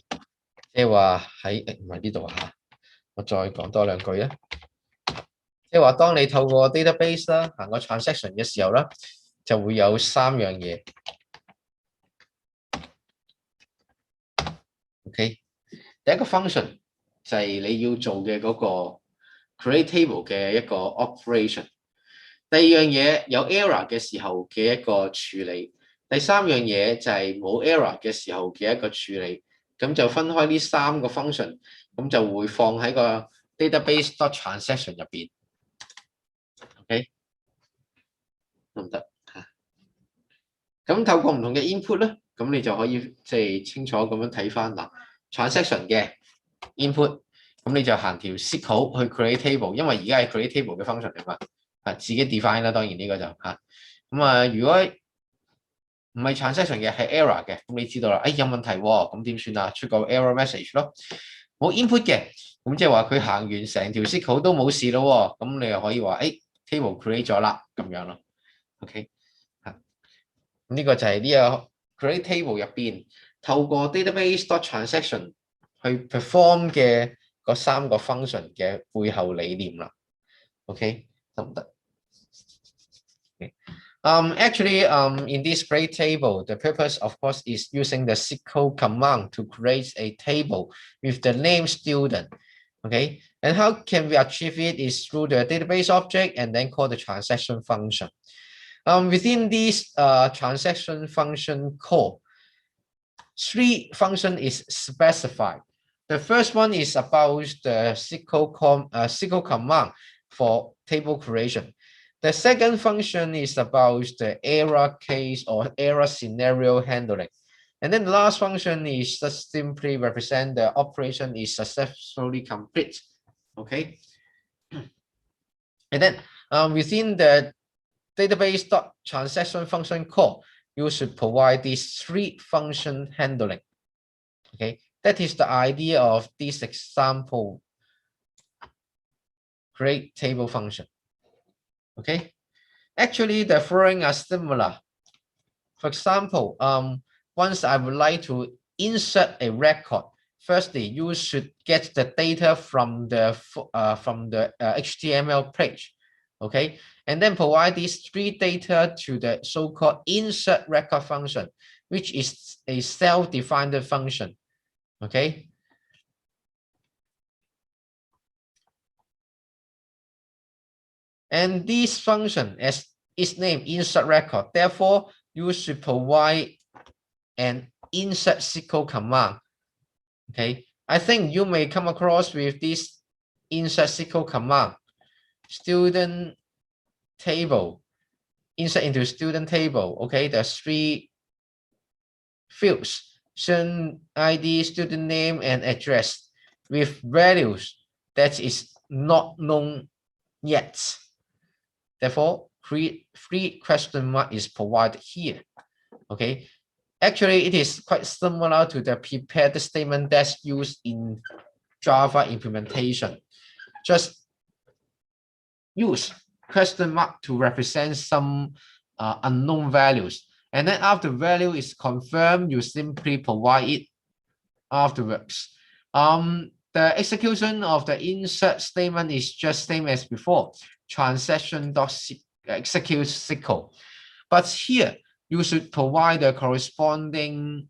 即係話喺唔係呢度嚇，我再講多2句啦。即係話當你透過 database 啦行個 transaction 嘅時候啦，就會有3樣嘢。OK， 第一個 function 就係你要做嘅嗰個 create table 嘅一個 operation。第二樣嘢有 error 嘅時候嘅一個處理。第3樣嘢就係冇 error 嘅時候嘅一個處理。咁就分開呢3個 function， 咁就會放喺個 database.transaction 入邊。OK， 得唔得？咁透過唔同嘅 input 咧，咁你就可以即係清楚咁樣睇翻嗱 transaction 嘅 input， 咁你就行條 SQL 去 create table， 因為而家係 create table 嘅 function 嚟嘛，自己 define 啦，當然呢個就嚇。咁如果唔係 transaction 嘅係 error 嘅，咁你知道啦，有問題喎，咁點算啊？出個 error message 咯。冇 input 嘅，咁即係話佢行完成條 SQL 都冇事咯，咁你又可以話table create 咗啦，咁樣咯。OK。呢個就係呢個 create table 入邊透過 database.transaction 去 perform 嘅嗰3個 function 嘅背後理念啦。OK， 得唔得？Actually, in this create table, the purpose, of course, is using the SQL command to create a table with the name student. Okay, and how can we achieve it is through the database object and then call the transaction function. Within this transaction function call, 3 function is specified. The first one is about the SQL command for table creation. The second function is about the error case or error scenario handling. And then the last function is just simply represent the operation is successfully complete. Okay. And then within the database.transaction function call, you should provide these 3 function handling. Okay, that is the idea of this example create table function. Okay, actually the following are similar. For example, once I would like to insert a record, firstly you should get the data from the HTML page. Okay, and then provide these 3 data to the so-called insert record function, which is a self-defined function. Okay. And this function, as its name, insert record, therefore you should provide an insert SQL command. Okay, I think you may come across with this insert SQL command. Student table, insert into student table. Okay, there's 3 fields: student ID, student name, and address with values that is not known yet. Therefore, 3 question mark is provided here. Okay, actually it is quite similar to the prepared statement that's used in Java implementation. Just use question mark to represent some unknown values, and then after value is confirmed, you simply provide it afterwards. The execution of the insert statement is just same as before, transaction.execute SQL, but here you should provide the corresponding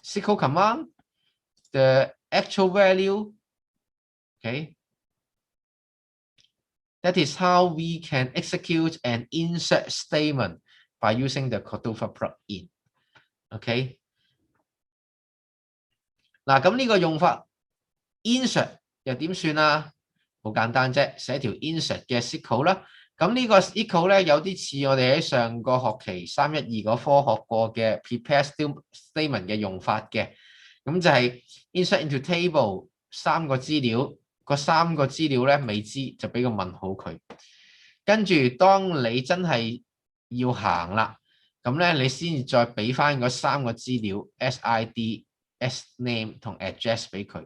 SQL command, the actual value. Okay, that is how we can execute an insert statement by using the Cordova plugin. OK， 嗱，咁呢個用法 insert 又點算啊？好簡單啫，寫條 insert 嘅 SQL 啦，咁呢個 equal 咧有啲似我哋喺上個學期312嗰科學過嘅 prepare statement 嘅用法嘅。咁就係 insert into table 3個資料，嗰3個資料咧未知就俾個問號佢。跟住當你真係要行啦，咁咧你先至再俾翻嗰3個資料 SID、SName 同 address 俾佢。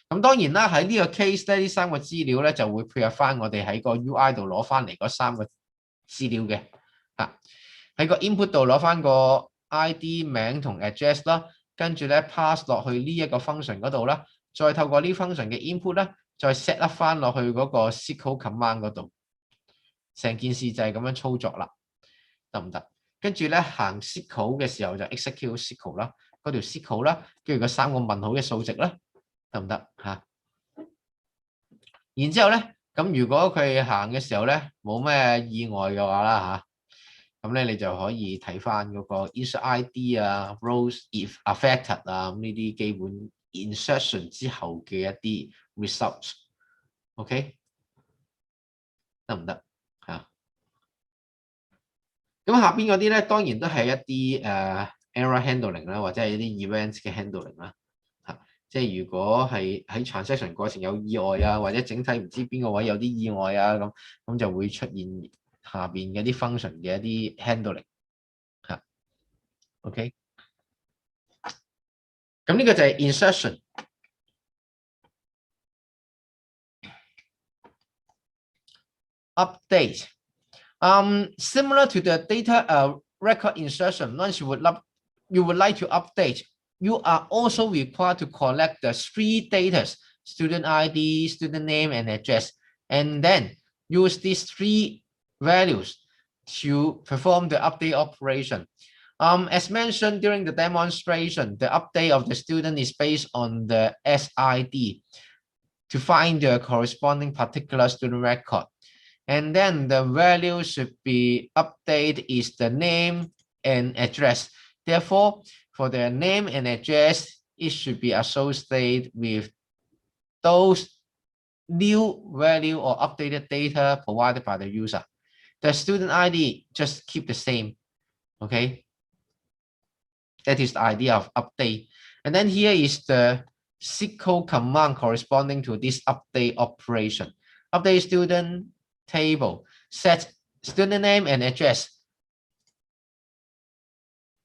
咁當然啦，喺呢個 case 咧，呢3個資料咧就會配合翻我哋喺個 UI 度攞翻嚟嗰3個資料嘅。喺個 input 度攞翻個 ID 名同 address 啦，跟住咧 pass 落去呢一個 function 嗰度啦，再透過呢 function 嘅 input 咧，再 set up 翻落去嗰個 SQL command 嗰度。成件事就係咁樣操作啦，得唔得？跟住咧行 SQL 嘅時候就 execute SQL 啦，嗰條 SQL 啦，跟住嗰3個問號嘅數值啦，得唔得嚇？然之後咧，咁如果佢行嘅時候咧冇咩意外嘅話啦嚇，咁咧你就可以睇翻嗰個 insert ID 啊、rows if affected 啊，咁呢啲基本 insertion 之後嘅一啲 results，OK，得唔得嚇？咁下邊嗰啲咧，當然都係一啲error handling 啦，或者係一啲 events 嘅 handling 啦。即係如果係喺 transaction 過程有意外啊，或者整體唔知邊個位有啲意外啊，咁就會出現下邊嘅啲 function 嘅一啲 handling 嚇。OK， 咁呢個就係 insertion。Update. Similar to the data record insertion, once you would like to update, you are also required to collect the 3 data: student ID, student name, and address, and then use these 3 values to perform the update operation. As mentioned during the demonstration, the update of the student is based on the SID to find the corresponding particular student record. And then the value should be updated is the name and address. Therefore, for the name and address, it should be associated with those new value or updated data provided by the user. The student ID just keep the same. Okay. That is the idea of update. And then here is the SQL command corresponding to this update operation. Update student table, set student name and address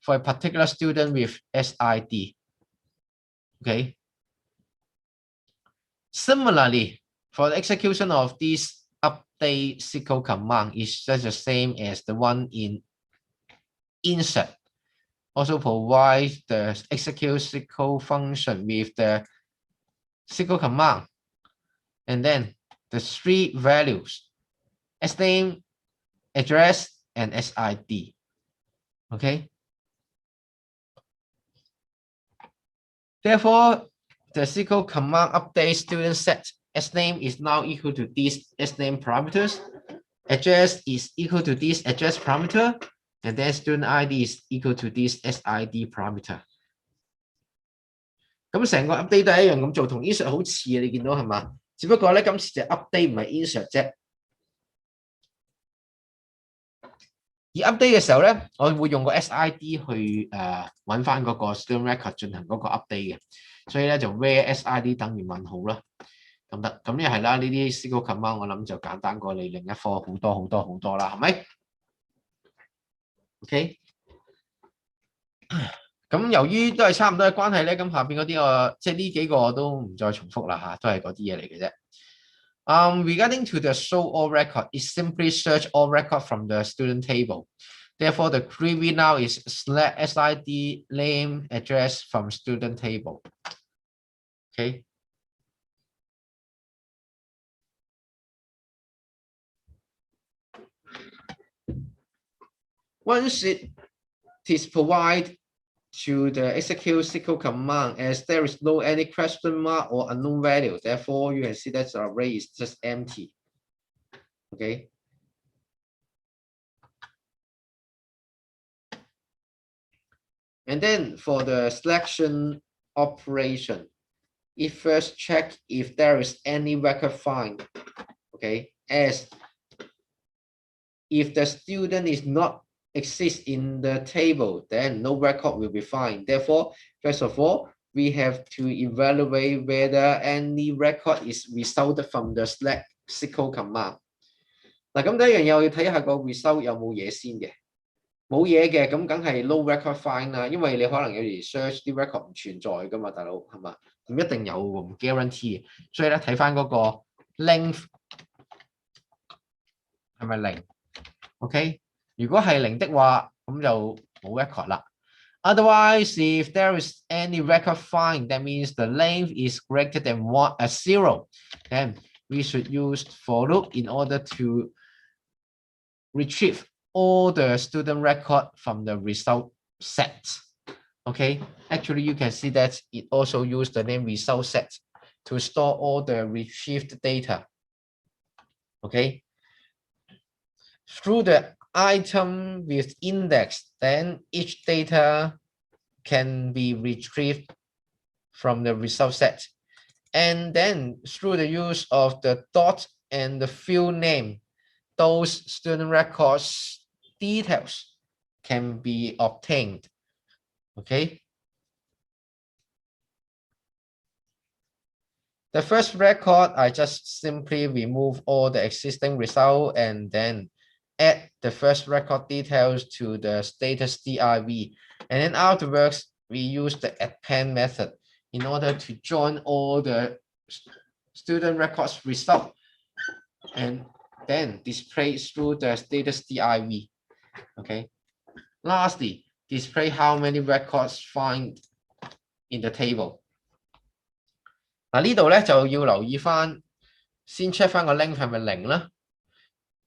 for a particular student with SID. Okay. Similarly, for the execution of this update SQL command is just the same as the one in insert. Also provide the execute SQL function with the SQL command, and then the 3 values: SName, address, and SID. Okay. Therefore, the SQL command update student set SName is now equal to these SName parameters. Address is equal to this address parameter, and then student ID is equal to this SID parameter. 咁成個 update 都係一樣咁做，同 insert 好似嘅，你見到係嘛？只不過咧今次就 update 唔係 insert 啫。而 update 嘅時候咧，我會用個 SID 去揾翻嗰個 student record 進行嗰個 update 嘅，所以咧就 where SID 等於問號啦，得唔得？咁又係啦，呢啲 SQL command 我諗就簡單過你另一科好多啦，係咪 ？OK。咁由於都係差唔多嘅關係咧，咁下邊嗰啲我即係呢幾個我都唔再重複啦嚇，都係嗰啲嘢嚟嘅啫。Regarding to the show all record, it simply search all record from the student table. Therefore, the query now is SID name address from student table. Okay. Once it is provided to the execute SQL command, as there is no any question mark or unknown value, therefore you can see that the array is just empty. Okay. And then for the selection operation, it first check if there is any record find. Okay, as if the student is not exist in the table, then no record will be found. Therefore, first of all, we have to evaluate whether any record is resulted from the select SQL command. 嗱，咁第一樣嘢我要睇下個 result 有冇嘢先嘅，冇嘢嘅咁梗係 no record find 啦，因為你可能有時 search 啲 record 唔存在噶嘛，大佬係嘛？唔一定有喎，唔 guarantee 嘅，所以咧睇翻嗰個 length 係咪零 ？OK， 如果係零的話，咁就冇 record 啦。Otherwise, if there is any record find, that means the length is greater than 0. Then we should use for loop in order to retrieve all the student record from the result set. Okay, actually you can see that it also used the name result set to store all the retrieved data. Okay, through the item with index, then each data can be retrieved from the result set. And then through the use of the dot and the field name, those student records details can be obtained. Okay. The first record, I just simply remove all the existing result and then add the first record details to the status div. And then afterwards, we use the append method in order to join all the student records result and then display through the status div. Okay. Lastly, display how many records find in the table. 嗱呢度咧就要留意翻，先 check 翻個 length 係咪零啦。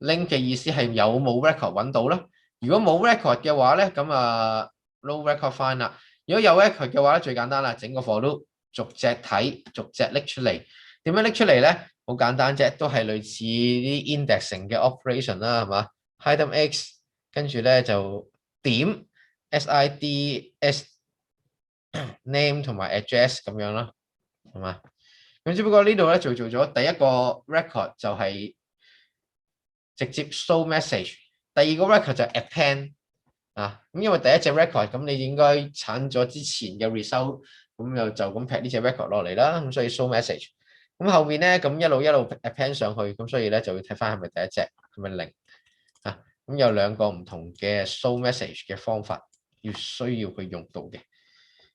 length 嘅意思係有冇 record 揾到啦。如果冇 record 嘅話咧，咁no record find 啦。如果有 record 嘅話咧，最簡單啦，整個 for loop 逐隻睇，逐隻拎出嚟。點樣拎出嚟咧？好簡單啫，都係類似啲 indexing 嘅 operation 啦，係嘛 ？item x 跟住咧就點 sid s name 同埋 address 咁樣啦，係嘛？咁只不過呢度咧做咗第一個 record 就係直接 show message， 第二個 record 就 append 啊。咁因為第一隻 record 咁你應該鏟咗之前嘅 result， 咁就咁劈呢隻 record 落嚟啦。咁所以 show message。咁後面咧咁一路 append 上去，咁所以咧就要睇翻係咪第一隻係咪零啊？咁有兩個唔同嘅 show message 嘅方法需要去用到嘅。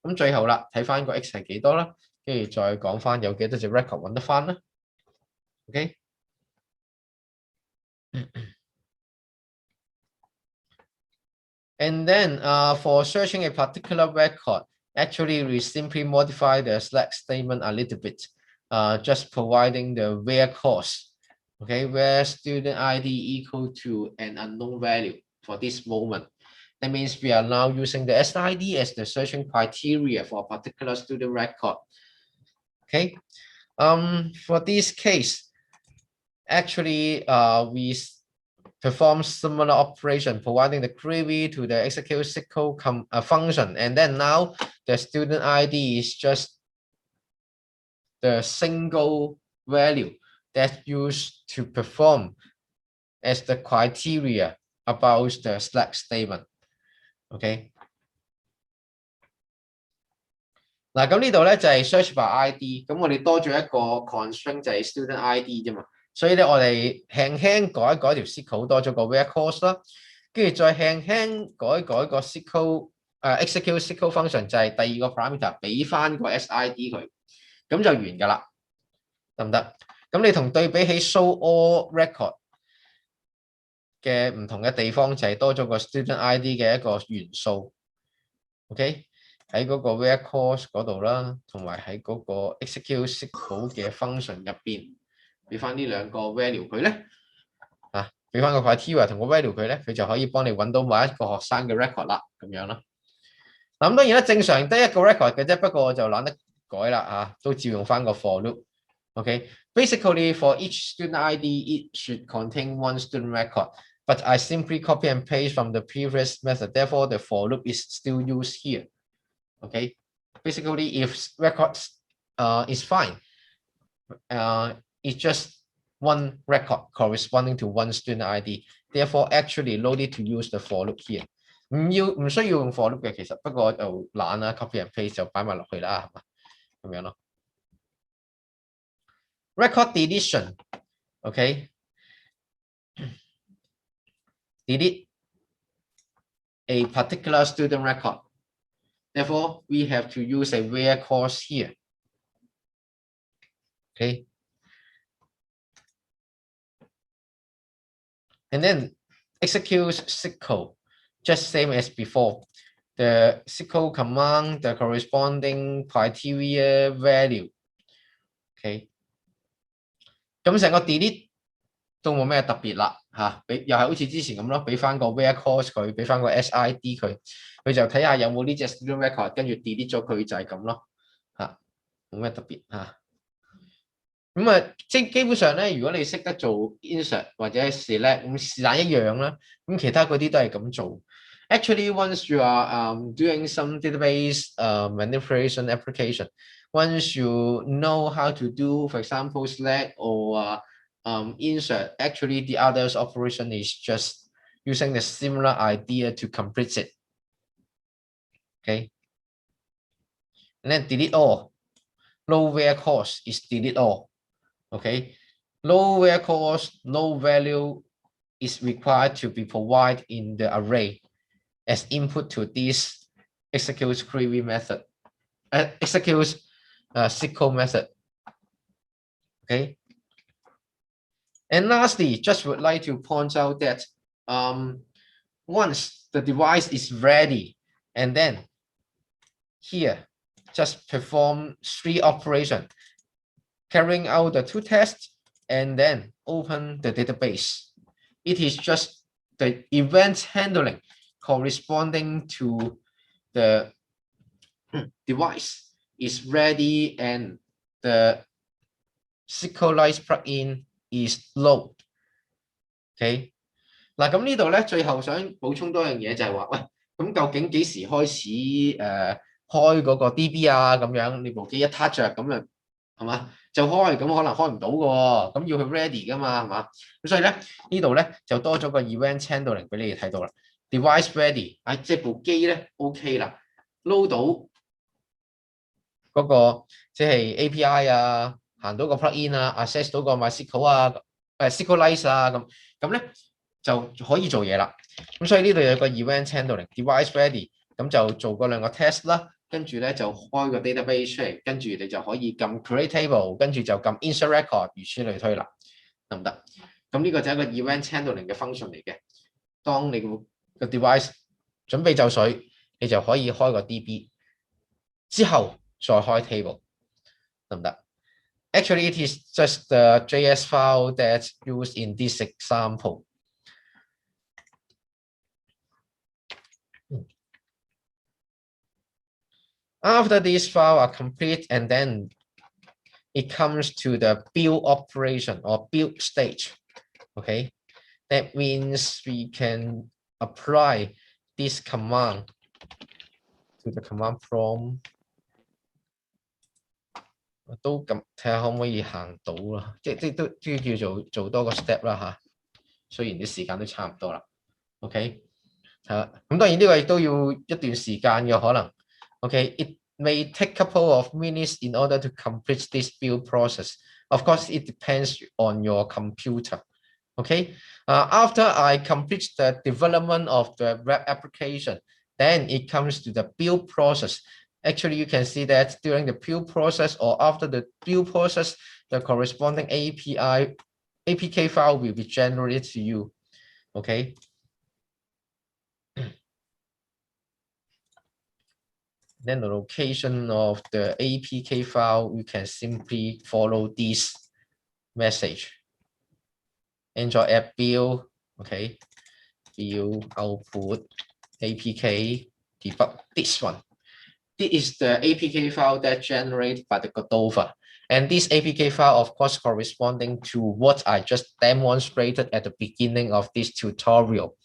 咁最後啦，睇翻個 x 係幾多啦？跟住再講翻有幾多隻 record 揾得翻啦 ，OK？ And then for searching a particular record, actually we simply modify the select statement a little bit, just providing the where clause, okay, where student ID equal to an unknown value for this moment. That means we are now using the SID as the searching criteria for a particular student record. Okay, for this case, actually, we perform similar operation, providing the query to the execute SQL function, and then now the student ID is just the single value that's used to perform as the criteria about the select statement. OK。嗱，咁呢度咧就係 search by ID， 咁我哋多咗一個 constraint 就係 student ID 啫嘛，所以咧我哋輕輕改條 SQL 多咗個 where clause 啦，跟住再輕輕改個 SQL execute SQL function 就係第二個 parameter 俾翻個 SID 佢，咁就完㗎啦，得唔得？咁你同對比起 show all record 嘅唔同嘅地方就係多咗個 student ID 嘅一個元素 ，OK？喺嗰個 where clause 嗰度啦，同埋喺嗰個 execute SQL 嘅 function 入邊，俾翻呢兩個 value 佢咧，俾翻個 criteria 同個 value 佢咧，佢就可以幫你揾到某一個學生嘅 record 啦，咁樣啦。嗱咁當然啦，正常得一個 record 嘅啫，不過我就懶得改啦都照用翻個 for loop。OK， basically for each student ID, it should contain one student record, but I simply copy and paste from the previous method. Therefore, the for loop is still used here. Okay, basically, if records is fine, it's just one record corresponding to one student ID. Therefore, actually, no need to use the for loop here. 唔需要用 for loop 嘅，其實不過就懶啦 ，copy and paste 就擺埋落去啦，係嘛？咁樣咯。Record deletion, okay? Delete a particular student record. Therefore, we have to use a where clause here. Okay. And then execute SQL, just same as before. The SQL command, the corresponding criteria value. Okay. 咁成個 delete 都冇咩特別啦嚇，又係好似之前咁咯，俾翻個 where clause 佢，俾翻個 SID 佢，佢就睇下有冇呢隻 student record，跟住 delete 咗佢就係咁咯嚇，冇咩特別嚇。咁啊，即基本上咧，如果你識得做 insert 或者 select， 咁是但一樣啦。咁其他嗰啲都係咁做。Actually, once you are doing some database manipulation application, once you know how to do, for example, select or insert, actually the others operation is just using the similar idea to complete it. Okay. And then delete all. No where clause is delete all. Okay. No where clause, no value is required to be provided in the array as input to this execute query method, execute SQL method. Okay. And lastly, just would like to point out that once the device is ready, and then here, just perform 3 operations, carrying out the 2 tests, and then open the database. It is just the event handling corresponding to the device is ready and the SQLite plugin is load. OK， 嗱咁呢度咧，最後想補充多樣嘢就係話，喂，咁究竟幾時開始開嗰個 DB 啊？咁樣你部機一 touch 着咁啊，係嘛？就開，咁可能開唔到嘅喎，咁要去 ready 噶嘛，係嘛？咁所以咧呢度咧就多咗個 event handling 俾你哋睇到啦。Device ready，即係部機咧 OK 啦 ，load 到嗰個即係 API 啊，行到個 plugin 啊 ，access 到個 MySQL 啊，SQLite 啊，咁咧就可以做嘢啦。咁所以呢度有個 event handling，device ready， 咁就做嗰2個 test 啦。跟住咧就開個 database 出嚟，跟住你就可以撳 create table， 跟住就撳 insert record， 如此類推啦，得唔得？咁呢個就係一個 event handling 嘅 function 嚟嘅。當你個 device 準備就緒，你就可以開個 DB， 之後再開 table， 得唔得？ Actually, it is just the JS file that's used in this example. After these files are complete, and then it comes to the build operation or build stage. Okay, that means we can apply this command to the command prompt. 都咁睇下可唔可以行到啦，即都叫做多個 step 啦嚇。雖然啲時間都差唔多啦。OK， 係啦。咁當然呢個亦都要一段時間嘅可能。OK，it may take a couple of minutes in order to complete this build process. Of course, it depends on your computer. Okay, after I complete the development of the web application, then it comes to the build process. Actually, you can see that during the build process or after the build process, the corresponding APK file will be generated to you. Okay. Then the location of the APK file, you can simply follow this message. Android app build, okay, build output APK debug. This one. This is the APK file that generated by the Godova. And this APK file, of course, corresponding to what I just demonstrated at the beginning of this tutorial.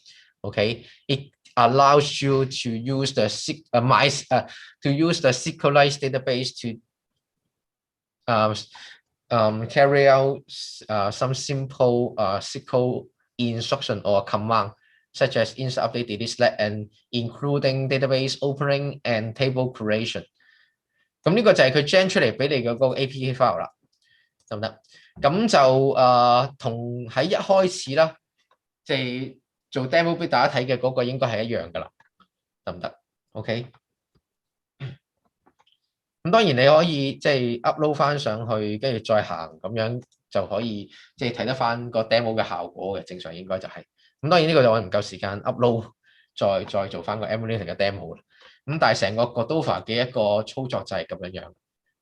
Okay, it allows you to use the SQLite database to carry out some simple SQL instruction or command, such as insert, update, delete, select, and including database opening and table creation。咁呢個就係佢 gen 出嚟俾你嘅嗰個 APK file 啦，得唔得？咁就同喺一開始啦，即係做 demo 俾大家睇嘅嗰個應該係一樣噶啦，得唔得 ？OK。咁當然你可以即係 upload 翻上去，跟住再行咁樣就可以即係睇得翻個 demo 嘅效果嘅，正常應該就係。咁當然呢個就我唔夠時間 upload，再做翻個 emulator 嘅 demo 啦。咁但係成個 Godova 嘅一個操作就係咁樣，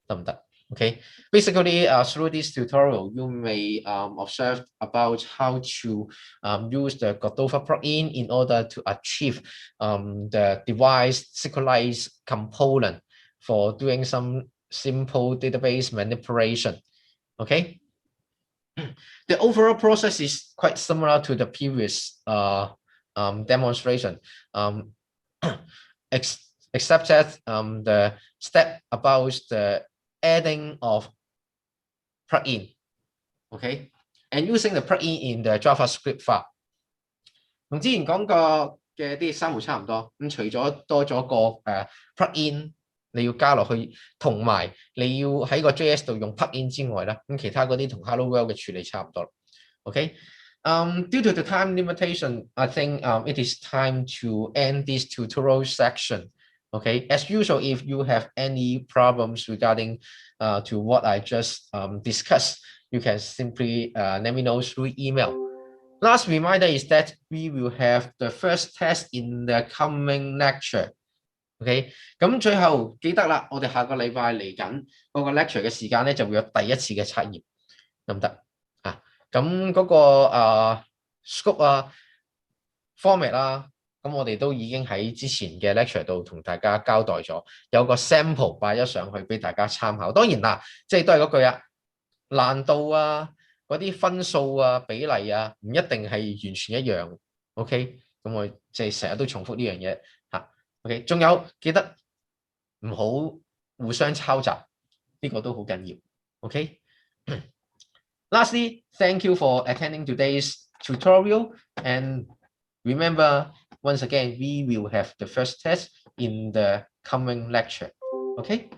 得唔得 ？Okay. Basically, through this tutorial, you may observe about how to use the Godova plugin in order to achieve the device synchronized component for doing some simple database manipulation. Okay. The overall process is quite similar to the previous demonstration, except that the step about the adding of plugin, okay, and using the plugin in the JavaScript file。同之前講過嘅啲三模差唔多，咁除咗多咗個plugin 你要加落去，同埋你要喺個 JS 度用 plugin 之外啦，咁其他嗰啲同 Hello World 嘅處理差唔多。OK。Due to the time limitation, I think it is time to end this tutorial section. Okay, as usual, if you have any problems regarding to what I just discussed, you can simply let me know through email. Last reminder is that we will have the first test in the coming lecture. OK， 咁最後記得啦，我哋下個禮拜嚟緊嗰個 lecture 嘅時間咧，就會有第一次嘅測驗，得唔得啊？咁嗰個scope 啊 format 啊，咁我哋都已經喺之前嘅 lecture 度同大家交代咗，有個 sample 擺咗上去俾大家參考。當然啦，即係都係嗰句啊，難度啊，嗰啲分數啊、比例啊，唔一定係完全一樣。OK， 咁我即係成日都重複呢樣嘢嚇。OK， 仲有記得唔好互相抄襲，呢個都好緊要。OK。Lastly, thank you for attending today's tutorial, and remember, once again, we will have the first test in the coming lecture. Okay.